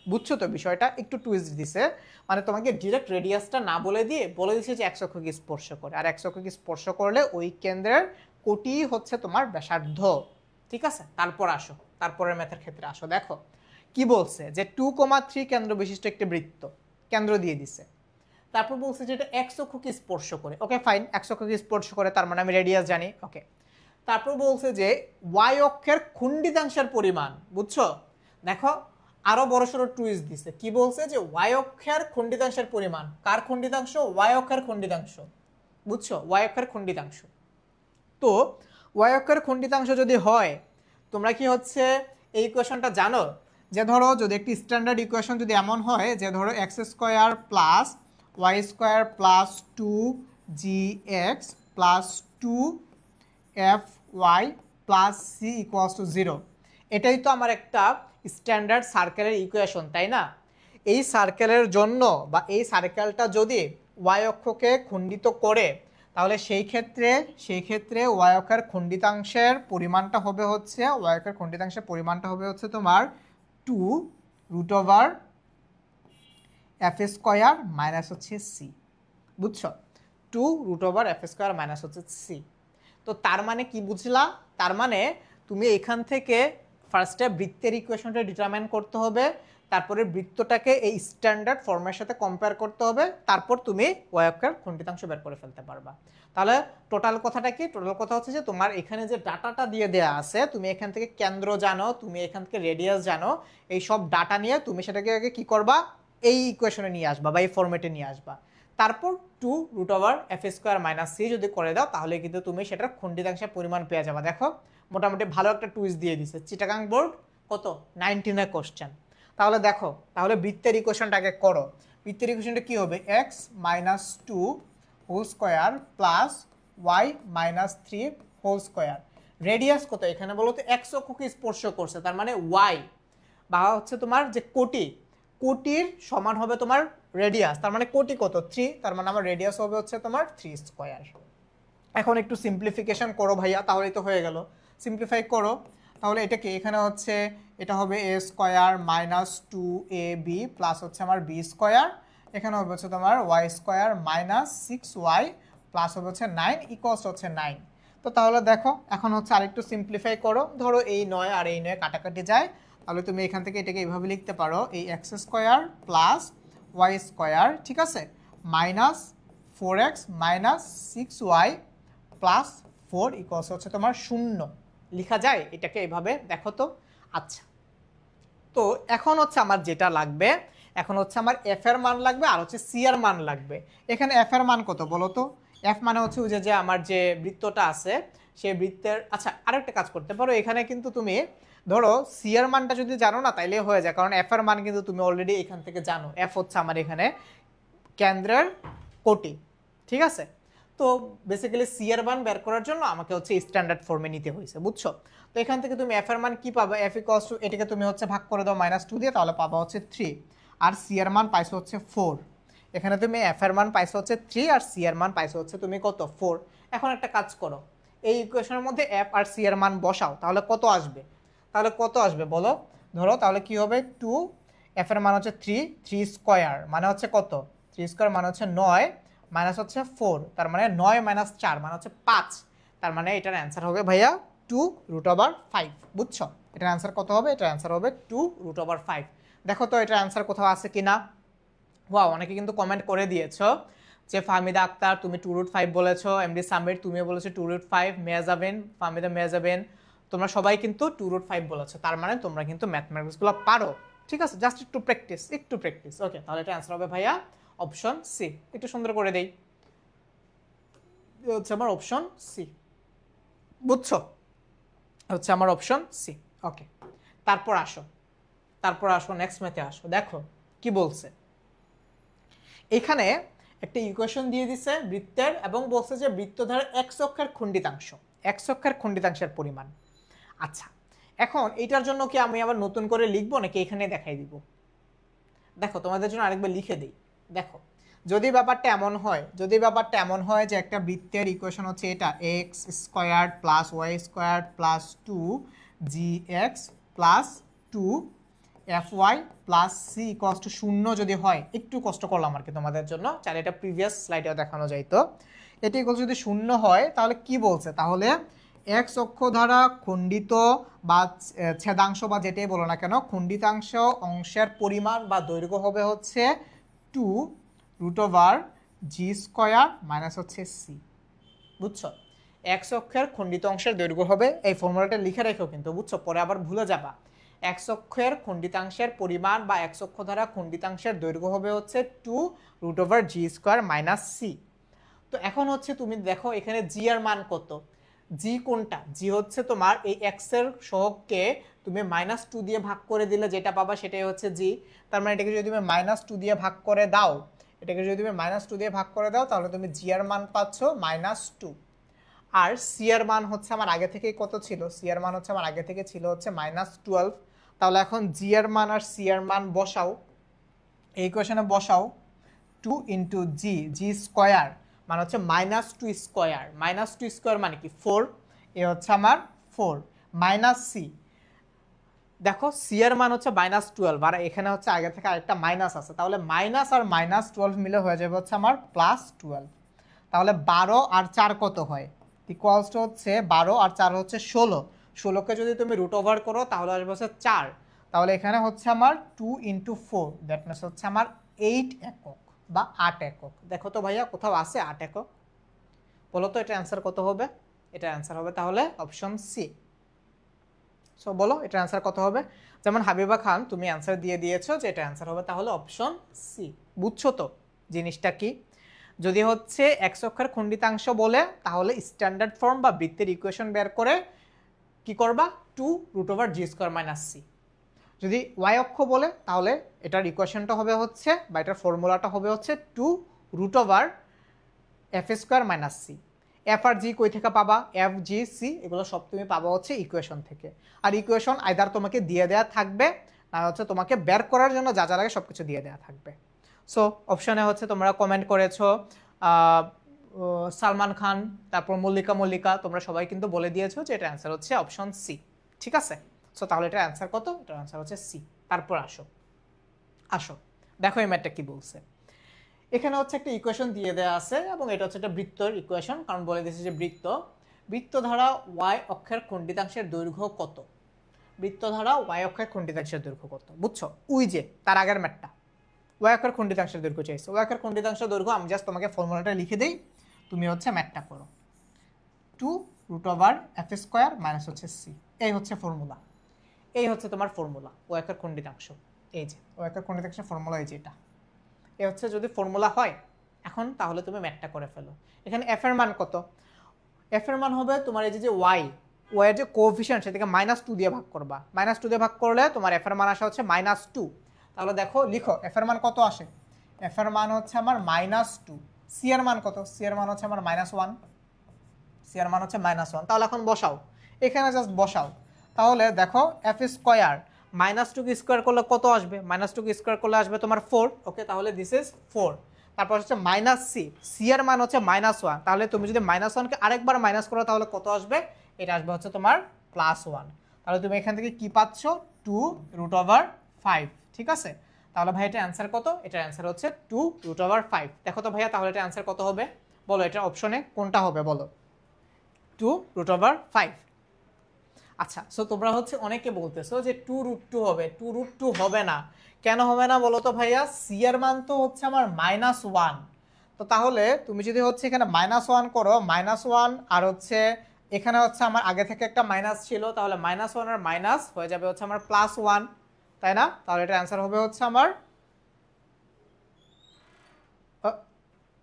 বুঝছো তো বিষয়টা? একটু টুইস্ট দিছে, মানে তোমাকে ডিরেক্ট রেডিয়াসটা না বলে দিয়ে বলে দিচ্ছে যে এক অক্ষকে স্পর্শ করে, আর এক অক্ষকে স্পর্শ করলে ওই কেন্দ্রের কোটি হচ্ছে তোমার ব্যাসার্ধ। ঠিক আছে, তারপর আসো, তারপরের ম্যাথের ক্ষেত্রে আসো। দেখো কি বলছে, যে 2,3 কেন্দ্র বিশিষ্ট একটি বৃত্ত কেন্দ্র দিয়ে দিছে, তারপর বলছে যে এটা এক্স অক্ষকে স্পর্শ করে। ওকে ফাইন, এক্স অক্ষকে স্পর্শ করে, তার মানে আমি রেডিয়াস জানি। ওকে, তারপর বলছে যে ওয়াই অক্ষের খণ্ডিতাংশের পরিমাণ। বুঝছো? দেখো আরো বড়সড় টুইস্ট দিছে, কি বলছে যে ওয়াই অক্ষের খণ্ডিতাংশের পরিমাণ। কার খণ্ডিতাংশ? ওয়াই অক্ষের খণ্ডিতাংশ। বুঝছো? ওয়াই অক্ষের খণ্ডিতাংশ। তো ওয়াই অক্ষের খণ্ডিতাংশ যদি হয়, তোমরা কি হচ্ছে এই ইকুয়েশনটা জানো, যে ধরো যদি একটি স্ট্যান্ডার্ড ইকুয়েশন যদি এমন হয় যে ধরো X square plus Y square plus 2gx plus 2fy plus C equals to 0, এটাই তো আমার একটা স্ট্যান্ডার্ড সার্কেলের ইকুয়েশন, তাই না? এই সার্কেলের জন্য বা এই সার্কেলটা যদি ওয়াই অক্ষকে খণ্ডিত করে, তাহলে সেই ক্ষেত্রে ওয়াই অক্ষের খণ্ডিতাংশের পরিমাণটা হবে হচ্ছে, ওয়াই অক্ষের খণ্ডিতাংশের পরিমাণটা হবে হচ্ছে তোমার 2√f স্কয়ার মাইনাস হচ্ছে সি। বুঝছো? 2√f স্কয়ার মাইনাস হচ্ছে সি। তো তার মানে কি বুঝলা? তার মানে তুমি এখান থেকে ফার্স্টে বৃত্তের ইকুয়েশনটা ডিটারমাইন করতে হবে, তারপরে বৃত্তটাকে এই স্ট্যান্ডার্ড ফর্মের সাথে কম্পেয়ার করতে হবে, তারপর তুমি ওয়াই অক্ষের খণ্ডিতাংশ বের করে ফেলতে পারবা। তাহলে টোটাল কথাটা কি? টোটাল কথা হচ্ছে যে তোমার এখানে যে ডাটাটা দিয়ে দেয়া আছে, তুমি এখান থেকে কেন্দ্র জানো, তুমি এখান থেকে রেডিয়াস জানো, এই সব ডাটা নিয়ে তুমি সেটাকে আগে কি করবা, এই ইকুয়েশনে নিয়ে আসবা বা এই ফরম্যাটে নিয়ে আসবা। তারপর 2√f স্কোয়ার মাইনাস সি যদি করে দাও, তাহলে কিন্তু তুমি সেটার খণ্ডিতাংশের পরিমাণ পেয়ে যাবা। দেখো মোটামুটি ভালো একটা টুইস্ট দিয়ে দিছে চিটাগাং বোর্ড, কত 19 কোশ্চেন। তাহলে দেখো, তাহলে বৃত্তের ইকুয়েশনটাকে করো। বৃত্তের ইকুয়েশনটা কি হবে? X minus 2 whole square plus Y minus 3 whole square. Radius কত এখানে বলো তো? এক্স অক্ষকে স্পর্শ করছে, তার মানে ওয়াই বা হচ্ছে তোমার যে কোটির সমান হবে তোমার রেডিয়াস, তার মানে কোটি কত? 3, তার মানে আমার রেডিয়াস হবে হচ্ছে তোমার 3 স্কোয়ার। এখন একটু সিম্পলিফিকেশন করো ভাইয়া, তাহলেই তো হয়ে গেল। সিম্পলিফাই করো, তাহলে এটা কি? এখানে হচ্ছে এটা হবে এ স্কোয়ার মাইনাস 2ab প্লাস হচ্ছে আমার বি স্কোয়ার, এখানে হবে হচ্ছে তোমার Y square minus 6y plus হবে হচ্ছে 9 ইকুয়ালস হচ্ছে 9। তো তাহলে দেখো এখন হচ্ছে আরেকটু সিম্পলিফাই করো, ধরো এই 9 আর এই 9 কাটাকাটি যায়, তাহলে তুমি এখান থেকে এটাকে এইভাবে লিখতে পারো, এই X square plus Y square, ঠিক আছে, minus 4x minus 6y plus 4 equals হচ্ছে তোমার 0। লেখা যায় এটাকে এভাবে? দেখো তো। আচ্ছা, তো এখন হচ্ছে আমার যেটা লাগবে, এখন হচ্ছে আমার এফ এর মান লাগবে আর হচ্ছে সি এর মান লাগবে। এখানে এফ এর মান কত বলো তো? এফ মানে হচ্ছে ওই যে আমার যে বৃত্তটা আছে সেই বৃত্তের, আচ্ছা আরেকটা কাজ করতে পারো, এখানে কিন্তু তুমি ধরো সি এর মানটা যদি জানো না তাইলে হয়ে যায়, কারণ এফ এর মান কিন্তু তুমি অলরেডি এখান থেকে জানো। এফ হচ্ছে আমার এখানে কেন্দ্রের কোটি, ঠিক আছে? তো বেসিক্যালি সি এর মান বের করার জন্য আমাকে হচ্ছে স্ট্যান্ডার্ড ফর্মে নিতে হয়েছে, বুঝছো? তো এখান থেকে তুমি এফ এর মান কি পাবে? এফ ইকুয়ালস টু, এটাকে তুমি হচ্ছে ভাগ করে দাও -2 দিয়ে, তাহলে পাবা হচ্ছে 3, আর সি এর মান পাইছো হচ্ছে 4। এখানে তুমি এফ এর মান পাইছো হচ্ছে 3 আর সি এর মান পাইছো হচ্ছে তুমি কত? 4। এখন একটা কাজ করো, এই ইকুয়েশনের মধ্যে এফ আর সি এর মান বসাও, তাহলে কত আসবে? তাহলে কত আসবে বলো? ধরো তাহলে কি হবে? 2, এফ এর মান হচ্ছে 3 স্কোয়ার মানে হচ্ছে কত? 3 স্কোয়ার মানে হচ্ছে 9 মাইনাস হচ্ছে 4, তার মানে 9 মাইনাস 4 মানে হচ্ছে 5, তার মানে এটার অ্যান্সার হবে ভাইয়া 2√5। বুঝছো? এটার অ্যান্সার কত হবে? এটার অ্যান্সার হবে 2√5। দেখো তো এটার অ্যান্সার কোথাও আছে কিনা। ওয়াও, অনেকে কিন্তু কমেন্ট করে দিয়েছো যে ফাহমিদা আক্তার তুমি 2√5 বলেছো, এমডি সামির তুমিও বলেছো 2√5, মেয়াজাবেন, ফাহমিদা মেয়াজাবেন, তোমরা সবাই কিন্তু 2√5 বলেছো, তার মানে তোমরা কিন্তু ম্যাথমেটিক্সগুলো পারো। ঠিক আছে, জাস্ট একটু প্র্যাকটিস। ওকে, তাহলে এটা অ্যান্সার হবে ভাইয়া অপশন সি। একটু সুন্দর করে দেই, হচ্ছে আমার অপশন সি। বুঝছো? হচ্ছে আমার অপশন সি। ওকে, তারপর আসো নেক্সট ম্যাথে আসো। দেখো কি বলছে, এখানে একটা ইকুয়েশন দিয়ে দিছে বৃত্তের, এবং বলছে যে বৃত্তধার এক্স অক্ষের খণ্ডিতাংশের পরিমাণ। আচ্ছা, এখন এটার জন্য কি আমি আবার নতুন করে লিখবো নাকি এখানে দেখাই দিব? দেখো তোমাদের জন্য আরেকবার লিখে দিই। দেখো যদি ব্যাপারটা এমন হয় যে একটা বৃত্তের ইকুয়েশন হচ্ছে এটা X squared plus Y squared plus 2gx plus 2fy plus C equals to 0 যদি হয়, একটু কষ্ট করলাম আর কি তোমাদের জন্য, চাইলে এটা প্রিভিয়াস স্লাইডেও দেখানো যাইতো। এটি ইকুয়ালস যদি 0 হয় তাহলে কি বলছে, তাহলে এক্স অক্ষ দ্বারা খণ্ডিত বা ছেদাংশ বা যেটাই বলো না কেন, খণ্ডিতাংশ অংশের পরিমাণ বা দৈর্ঘ্য হবে হচ্ছে 2√g² মাইনাস হচ্ছে সি। বুঝছো? এক্স অক্ষের খণ্ডিত অংশের দৈর্ঘ্য হবে, এই ফর্মুলাটা লিখে রেখো কিন্তু, বুঝছো, পরে আবার ভুলে যাবা। এক্স অক্ষের খণ্ডিতাংশের পরিমাণ বা এক্স অক্ষ দ্বারা খণ্ডিতাংশের দৈর্ঘ্য হবে হচ্ছে 2√g² মাইনাস সি। তো এখন হচ্ছে তুমি দেখো এখানে জি এর মান কত, জি কোনটা, জি হচ্ছে তোমার এই এক্স এর সহগকে তুমি -2 দিয়ে ভাগ করে দিলে যেটা পাবা সেটাই হচ্ছে জি। তার মানে এটাকে যদি তুমি -2 দিয়ে ভাগ করে দাও, তাহলে তুমি জি এর মান পাচ্ছ -2। আর সি এর মান হচ্ছে আমার আগে থেকে কত ছিল, সি এর মান হচ্ছে আমার আগে থেকে ছিল হচ্ছে -12। তাহলে এখন জি এর মান আর সি এর মান বসাও, এই ইকুয়েশনে বসাও। 2 × g² মানে হচ্ছে -2², মানে কি 4, এ হচ্ছে আমার 4 মাইনাস সি। দেখো সি এর মান হচ্ছে -12 আর এখানে হচ্ছে আগে থেকে আরেকটা মাইনাস আছে, তাহলে মাইনাস আর -12 মিলে হয়ে যাবে হচ্ছে আমার +12। তাহলে 12 আর 4 কত হয়, ইকুয়ালস টু হচ্ছে 12 আর 4 হচ্ছে 16। 16কে যদি তুমি রুট ওভার করো তাহলে আসবে হচ্ছে 4। তাহলে এখানে হচ্ছে আমার 2 × 4, দ্যাট মিনস হচ্ছে আমার 8 একক বা 8 একক। দেখো তো ভাইয়া কোথাও আছে 8 একক? বলো তো এটা অ্যান্সার কত হবে? এটা অ্যান্সার হবে তাহলে অপশন সি। সো বলো এটা অ্যান্সার কত হবে? যেমন হাবিবা খান তুমি অ্যান্সার দিয়ে দিয়েছো যে এটা অ্যান্সার হবে তাহলে অপশন সি। বুঝছো তো জিনিসটা কি? যদি হচ্ছে এক্স অক্ষের খণ্ডিতাংশ বলে তাহলে স্ট্যান্ডার্ড ফর্ম বা বৃত্তের ইকুয়েশন বের করে কি করবা, 2√g² মাইনাস সি। যদি ওয়াই অক্ষ বলে তাহলে এটার ইকুয়েশনটা হবে হচ্ছে বা এটার ফর্মুলাটা হবে হচ্ছে 2√f² minus C. F R জি কই থেকে পাবা, এফ জি সি এগুলো সব তুমি পাবা হচ্ছে ইকুয়েশন থেকে। আর ইকুয়েশন আইদার তোমাকে দিয়ে দেওয়া থাকবে না হচ্ছে তোমাকে বের করার জন্য যা যা লাগে সব কিছু দিয়ে দেওয়া থাকবে। সো অপশনে হচ্ছে তোমরা কমেন্ট করেছো সালমান খান, তারপর মল্লিকা, তোমরা সবাই কিন্তু বলে দিয়েছো যে এটা অ্যান্সার হচ্ছে অপশন সি। ঠিক আছে? সো তাহলে এটার অ্যান্সার কত? এটার অ্যান্সার হচ্ছে সি। তারপর আসো দেখো এই ম্যাথটা কি বলছে। এখানে হচ্ছে একটা ইকুয়েশন দিয়ে দেওয়া আছে এবং এটা হচ্ছে একটা বৃত্তর ইকুয়েশন, কারণ বলে দিয়েছে যে বৃত্ত ধারা ওয়াই অক্ষের খণ্ডিতাংশের দৈর্ঘ্য কত, বৃত্ত ধারা ওয়াই অক্ষের খণ্ডিতাংশের দৈর্ঘ্য কত। বুঝছো? ওই যে তার আগের ম্যাথটা ওয়াই অক্ষের খণ্ডিতাংশের দৈর্ঘ্য চাইছে, ওয়াই অক্ষের খণ্ডিতাংশের দৈর্ঘ্য আমি জাস্ট তোমাকে ফর্মুলাটা লিখে দিই, তুমি হচ্ছে ম্যাথটা করো। 2√f² মাইনাস হচ্ছে সি, এই হচ্ছে ফর্মুলা, এই হচ্ছে তোমার ফর্মুলা ওয়াই অক্ষের খণ্ডিতাংশ। এই যে ওয়াই অক্ষের খণ্ডিতাংশের ফর্মুলা এই যে এটা, এ হচ্ছে যদি ফর্মুলা হয় এখন তাহলে তুমি ম্যাথটা করে ফেলো। এখানে এফ এর মান কত, এফ এর মান হবে তোমার এই যে ওয়াই এর যে কোএফিসিয়েন্ট সেটাকে -2 দিয়ে ভাগ করবা, -2 দিয়ে ভাগ করলে তোমার এফ এর মান আসা হচ্ছে -2। তাহলে দেখো লিখো এফ এর মান কত আসে, এফ এর মান হচ্ছে আমার -2। সি এর মান কত, সি এর মান হচ্ছে আমার -1, সি এর মান হচ্ছে -1। তাহলে এখন বসাও, এখানে জাস্ট বসাও। তাহলে দেখো f² -2 করলে কত আসবে, -2 করলে আসবে তোমার 4। ওকে, তাহলে দিস ইজ 4। তারপর হচ্ছে সি, সি এর মান হচ্ছে -1। তাহলে তুমি যদি -1কে আরেকবার মাইনাস করো তাহলে কত আসবে, এটা আসবে হচ্ছে তোমার +1। তাহলে তুমি এখান থেকে কি পাচ্ছ, 2√5। ঠিক আছে? তাহলে ভাই এটা অ্যান্সার কত, এটার অ্যান্সার হচ্ছে 2√5। দেখো তো ভাইয়া তাহলে এটা অ্যান্সার কত হবে, বলো এটা অপশনে কোনটা হবে বলো, 2√5। আচ্ছা, সো তোমরা হচ্ছে অনেকে বলতেছো যে 2√2 হবে, 2√2 হবে না, কেন হবে না বলো তো ভাইয়া? সি এর মান তো হচ্ছে আমার -1। তো তাহলে তুমি যদি হচ্ছে এখানে -1 করো, -1 আর হচ্ছে এখানে হচ্ছে আমার আগে থেকে একটা মাইনাস ছিল, তাহলে -1 আর মাইনাস হয়ে যাবে হচ্ছে আমার +1, তাই না? তাহলে এটা অ্যান্সার হবে হচ্ছে আমার,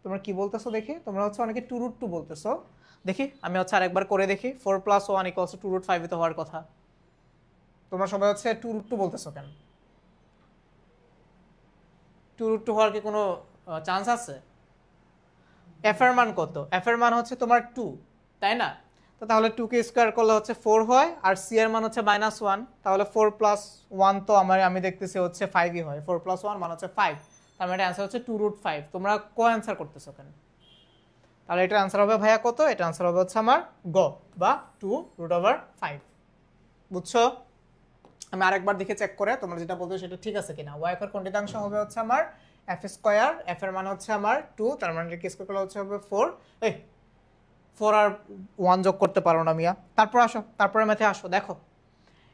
তোমরা কি বলতেছো দেখি, তোমরা হচ্ছে অনেকে 2√2 বলতেছো। দেখি আমি হচ্ছে আরেকবার করে দেখি, 4 + 1 = 2√5 তো হওয়ার কথা। তোমরা সবাই হচ্ছে 2√2 বলতেছো কেন? 2√2 হওয়ার কি কোনো চান্স আছে? এফ এর মান কত, এফ এর মান হচ্ছে তোমার 2, তাই না? তো তাহলে 2কে স্কোয়ার করলে হচ্ছে 4 হয়, আর সি এর মান হচ্ছে -1, তাহলে 4 + 1 তো আমি দেখতেছি হচ্ছে 5ই হয়। 4 + 1 মান হচ্ছে 5, তার মানে অ্যান্সার হচ্ছে 2√5। তোমরা ক অ্যান্সার করতেছো কেন? তাহলে এটার অ্যান্সার হবে ভাইয়া কত? এটা অ্যান্সার হবে হচ্ছে আমার গ বা 2√5। বুঝছো? আমি আরেকবার দেখে চেক করে তোমরা যেটা বলছো সেটা ঠিক আছে কিনা। ওয়াই এর কোণিতাংশ হবে হচ্ছে আমার এফ স্কোয়ার, এফ এর মান হচ্ছে আমার 2, তার মানে কি স্কোয়ার করলে হচ্ছে হবে 4। এই 4 আর 1 যোগ করতে পারো না মিয়া। তারপর আসো, তারপরে ম্যাথে আসো। দেখো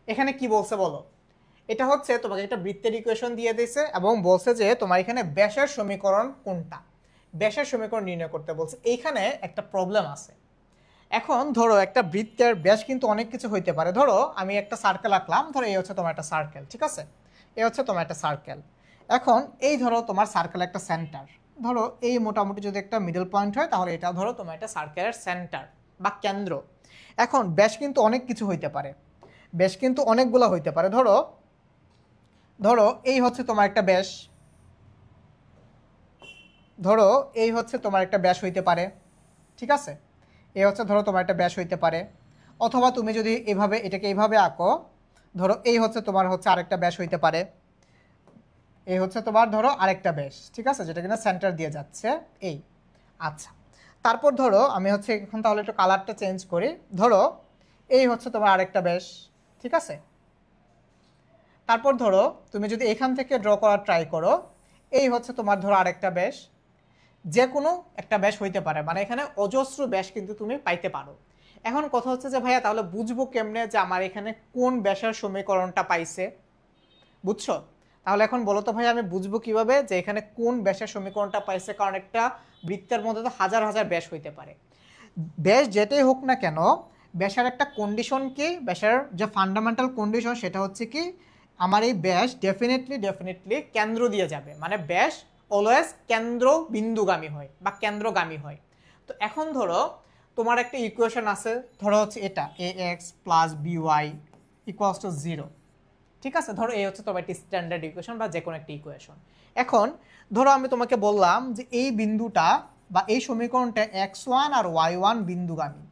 এখানে কি বলছে বলো। এটা হচ্ছে তোমাকে একটা বৃত্তের ইকুয়েশন দিয়ে দিয়েছে এবং বলছে যে তোমার এখানে ব্যাসের সমীকরণ কোনটা, ব্যাসের সমীকরণ নির্ণয় করতে বলছে। এইখানে একটা প্রবলেম আছে। এখন ধরো একটা বৃত্তের ব্যাস কিন্তু অনেক কিছু হইতে পারে। ধরো আমি একটা সার্কেল আঁকলাম, ধরো এই হচ্ছে তোমার একটা সার্কেল, ঠিক আছে? এই হচ্ছে তোমার একটা সার্কেল। এখন এই ধরো তোমার সার্কেল একটা সেন্টার, ধরো এই মোটামুটি যদি একটা মিডল পয়েন্ট হয় তাহলে এটা ধরো তোমার একটা সার্কেলের সেন্টার বা কেন্দ্র। এখন ব্যাস কিন্তু অনেক কিছু হইতে পারে, ব্যাস কিন্তু অনেকগুলো হইতে পারে। ধরো ধরো এই হচ্ছে তোমার একটা ব্যাস, ধরো এই হচ্ছে তোমার একটা ব্যাস হইতে পারে, ঠিক আছে? এই হচ্ছে ধরো তোমার একটা ব্যাস হইতে পারে। অথবা তুমি যদি এভাবে এটাকে এইভাবে আঁকো, ধরো এই হচ্ছে তোমার হচ্ছে আরেকটা ব্যাস হইতে পারে, এই হচ্ছে তোমার ধরো আরেকটা ব্যাস, ঠিক আছে, যেটা কিনা সেন্টার দিয়ে যাচ্ছে এই। আচ্ছা, তারপর ধরো আমি হচ্ছে এখন তাহলে একটু কালারটা চেঞ্জ করি। ধরো এই হচ্ছে তোমার আরেকটা ব্যাস, ঠিক আছে? তারপর ধরো তুমি যদি এখান থেকে ড্র করার ট্রাই করো, এই হচ্ছে তোমার ধরো আরেকটা ব্যাস, যে কোনো একটা ব্যাস হইতে পারে, মানে এখানে অজস্র ব্যাস কিন্তু তুমি পাইতে পারো। এখন কথা হচ্ছে যে ভাইয়া তাহলে বুঝবো কেমনে যে আমার এখানে কোন ব্যাসের সমীকরণটা পাইছে? বুঝছো? তাহলে এখন বলো তো ভাই আমি বুঝবো কিভাবে যে এখানে কোন ব্যাসের সমীকরণটা পাইছে? কারণ একটা বৃত্তের মধ্যে তো হাজার হাজার ব্যাস হইতে পারে। ব্যাস যেটাই হোক না কেন, ব্যাসের একটা কন্ডিশন কি, ব্যাসের যে ফান্ডামেন্টাল কন্ডিশন সেটা হচ্ছে কি, আমার এই ব্যাস ডেফিনেটলি কেন্দ্র দিয়ে যাবে, মানে ব্যাস অলওয়েজ কেন্দ্র বিন্দুগামী হয় বা কেন্দ্রগামী হয়। তো এখন ধরো তোমার একটা ইকুয়েশন আছে, ধরো হচ্ছে এটা ax + by = 0, ঠিক আছে? ধরো এই হচ্ছে তোমার একটি স্ট্যান্ডার্ড ইকুয়েশন বা যে কোনো একটা ইকুয়েশন। এখন ধরো আমি তোমাকে বললাম যে এই বিন্দুটা বা এই সমীকরণটা x1 আর y1 বিন্দুগামী,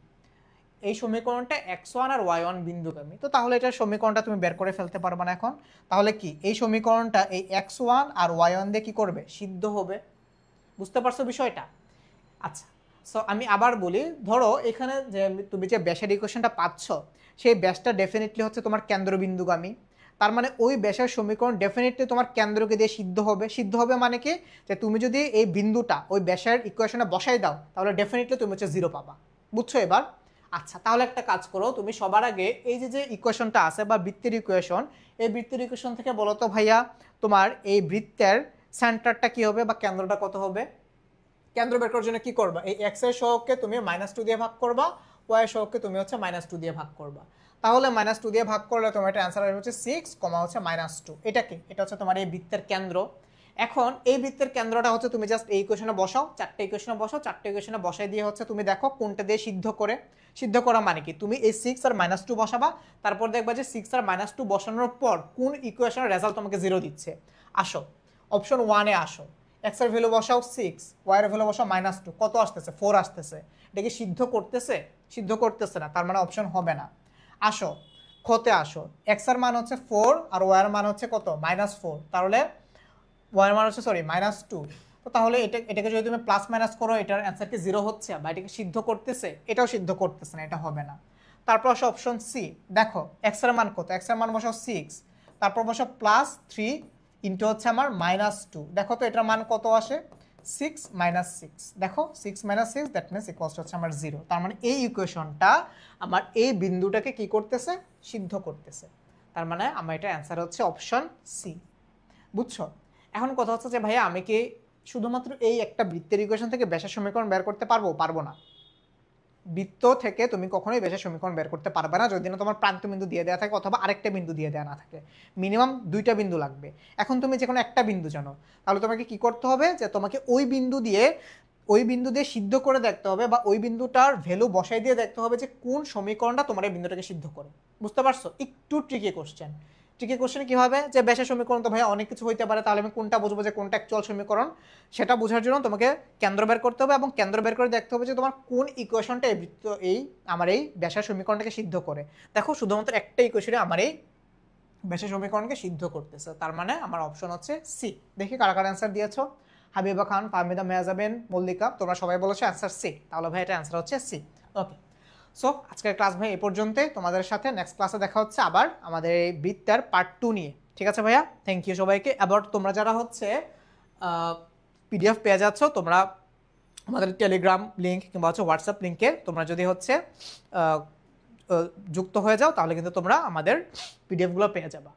এই সমীকরণটা x1 আর y1 বিন্দুগামী। তো তাহলে এটার সমীকরণটা তুমি বের করে ফেলতে পারবে না এখন। তাহলে কি এই সমীকরণটা এই x1 আর y1 দিয়ে কি করবে? সিদ্ধ হবে। বুঝতে পারছো বিষয়টা? আচ্ছা, সো আমি আবার বলি, ধরো এখানে যে তুমি যে ব্যাসের ইকুয়েশনটা পাচ্ছ, সেই ব্যাসটা ডেফিনেটলি হচ্ছে তোমার কেন্দ্রবিন্দুগামী। তার মানে ওই ব্যাসের সমীকরণ ডেফিনেটলি তোমার কেন্দ্রকে দিয়ে সিদ্ধ হবে। সিদ্ধ হবে মানে কি, যে তুমি যদি এই বিন্দুটা ওই ব্যাসের ইকুয়েশনে বসাই দাও তাহলে ডেফিনেটলি তুমি হচ্ছে 0 পাবা। বুঝছো এবার? আচ্ছা, তাহলে একটা কাজ করো, তুমি সবার আগে এই যে যে ইকুয়েশনটা আছে বা বৃত্তের ইকুয়েশন, এই বৃত্তের ইকুয়েশন থেকে বলো তো ভাইয়া তোমার এই বৃত্তের সেন্টারটা কি হবে বা কেন্দ্রটা কত হবে? কেন্দ্র বের করার জন্য কি করবা? এই x এর সহগকে তুমি -2 দিয়ে ভাগ করবা, y এর সহগকে তুমি হচ্ছে -2 দিয়ে ভাগ করবা। তাহলে -2 দিয়ে ভাগ করলে তোমার এটা অ্যান্সার আসবে হচ্ছে 6, হচ্ছে -2। এটা কি? এটা হচ্ছে তোমার এই বৃত্তের কেন্দ্র। এখন এই বৃত্তের কেন্দ্রটা হচ্ছে তুমি জাস্ট এই ইকুয়েশনে বসাও, চারটে ইকুয়েশনে বসাও, চারটে ইকুয়েশনে বসাই দিয়ে হচ্ছে তুমি দেখো কোনটা দিয়ে সিদ্ধ করে। সিদ্ধ করা মানে কি, তুমি এই 6 আর -2 বসাবা, তারপর দেখবা যে 6 আর -2 বসানোর পর কোন ইকুয়েশনের রেজাল্ট তোমাকে 0 দিচ্ছে। আসো অপশন 1 এ আসো, x এর ভ্যালু বসাও 6, y এর ভ্যালু বসাও -2, কত আসতেছে? 4 আসতেছে। এটা কি সিদ্ধ করতেছে? সিদ্ধ করতেছে না, তার মানে অপশন হবে না। আসো খতে আসো, x এর মান হচ্ছে 4 আর y এর মান হচ্ছে কত? -4, তাহলে y এর মান হচ্ছে -2। তো তাহলে এটাকে যদি তুমি প্লাস মাইনাস করো, এটার অ্যান্সার কি 0 হচ্ছে বা এটাকে সিদ্ধ করতেছে? এটাও সিদ্ধ করতেছে না, এটা হবে না। তারপর আসো অপশন সি, দেখো x এর মান কত? x এর মান বসাও 6, তারপর বসাও +3 ইন্টু হচ্ছে আমার -2। দেখো তো এটার মান কত আসে? 6 - 6। দেখো 6 - 6 দ্যাট মিনস ইকুয়ালস হচ্ছে আমার 0। তার মানে এই ইকুয়েশনটা আমার এই বিন্দুটাকে কি করতেছে? সিদ্ধ করতেছে। তার মানে আমার এটা অ্যান্সার হচ্ছে অপশন সি। বুঝছো? এখন কথা হচ্ছে যে ভাইয়া আমি কি শুধুমাত্র এই একটা বৃত্তের ইকুয়েশন থেকে ব্যাসের সমীকরণ বের করতে পারবো? পারবো না। বৃত্ত থেকে তুমি কখনোই ব্যাসের সমীকরণ বের করতে পারবে না যদি না তোমার প্রান্ত বিন্দু দিয়ে দেওয়া থাকে অথবা আরেকটা বিন্দু দিয়ে দেওয়া না থাকে। মিনিমাম 2টা বিন্দু লাগবে। এখন তুমি যে কোনো একটা বিন্দু জানো, তাহলে তোমাকে কি করতে হবে, যে তোমাকে ওই বিন্দু দিয়ে সিদ্ধ করে দেখতে হবে বা ওই বিন্দুটার ভ্যালু বসাই দিয়ে দেখতে হবে যে কোন সমীকরণটা তোমার এই বিন্দুটাকে সিদ্ধ করে। বুঝতে পারছো? একটু ট্রিকি কোশ্চেন, ট্রিকি কোশ্চেন কি হবে যে বেশের সমীকরণ তো ভাই অনেক কিছু হইতে পারে, তাহলে আমি কোনটা বুঝবো যে কোনটা অ্যাকচুয়াল সমীকরণ, সেটা বোঝার জন্য তোমাকে কেন্দ্র বের করতে হবে এবং কেন্দ্র বের করে দেখতে হবে যে তোমার কোন ইকুয়েশনটা এই আমার এই বেশের সমীকরণটাকে সিদ্ধ করে। দেখো শুধুমাত্র একটা ইকুয়েশনে আমার এই বেশের সমীকরণকে সিদ্ধ করতেছে, তার মানে আমার অপশন হচ্ছে সি। দেখি কারা কারা অ্যান্সার দিয়েছো। হাবিবা খান, ফাহমিদা মেয়াজাবেন, মল্লিকা, তোমরা সবাই বলেছো অ্যান্সার সি, তাহলে ভাই এটা অ্যান্সার হচ্ছে সি। ওকে, সো আজকের ক্লাস ভাই এ পর্যন্তই, তোমাদের সাথে নেক্সট ক্লাসে দেখা হচ্ছে আবার আমাদের এই বৃত্তের পার্ট 2 নিয়ে। ঠিক আছে ভাইয়া, থ্যাংক ইউ সবাইকে। আবার তোমরা যারা হচ্ছে পিডিএফ পেয়ে যাচ্ছ, তোমরা আমাদের টেলিগ্রাম লিঙ্ক কিংবা হচ্ছে হোয়াটসঅ্যাপ লিঙ্কে তোমরা যদি হচ্ছে যুক্ত হয়ে যাও, তাহলে কিন্তু তোমরা আমাদের পিডিএফগুলো পেয়ে যাবা।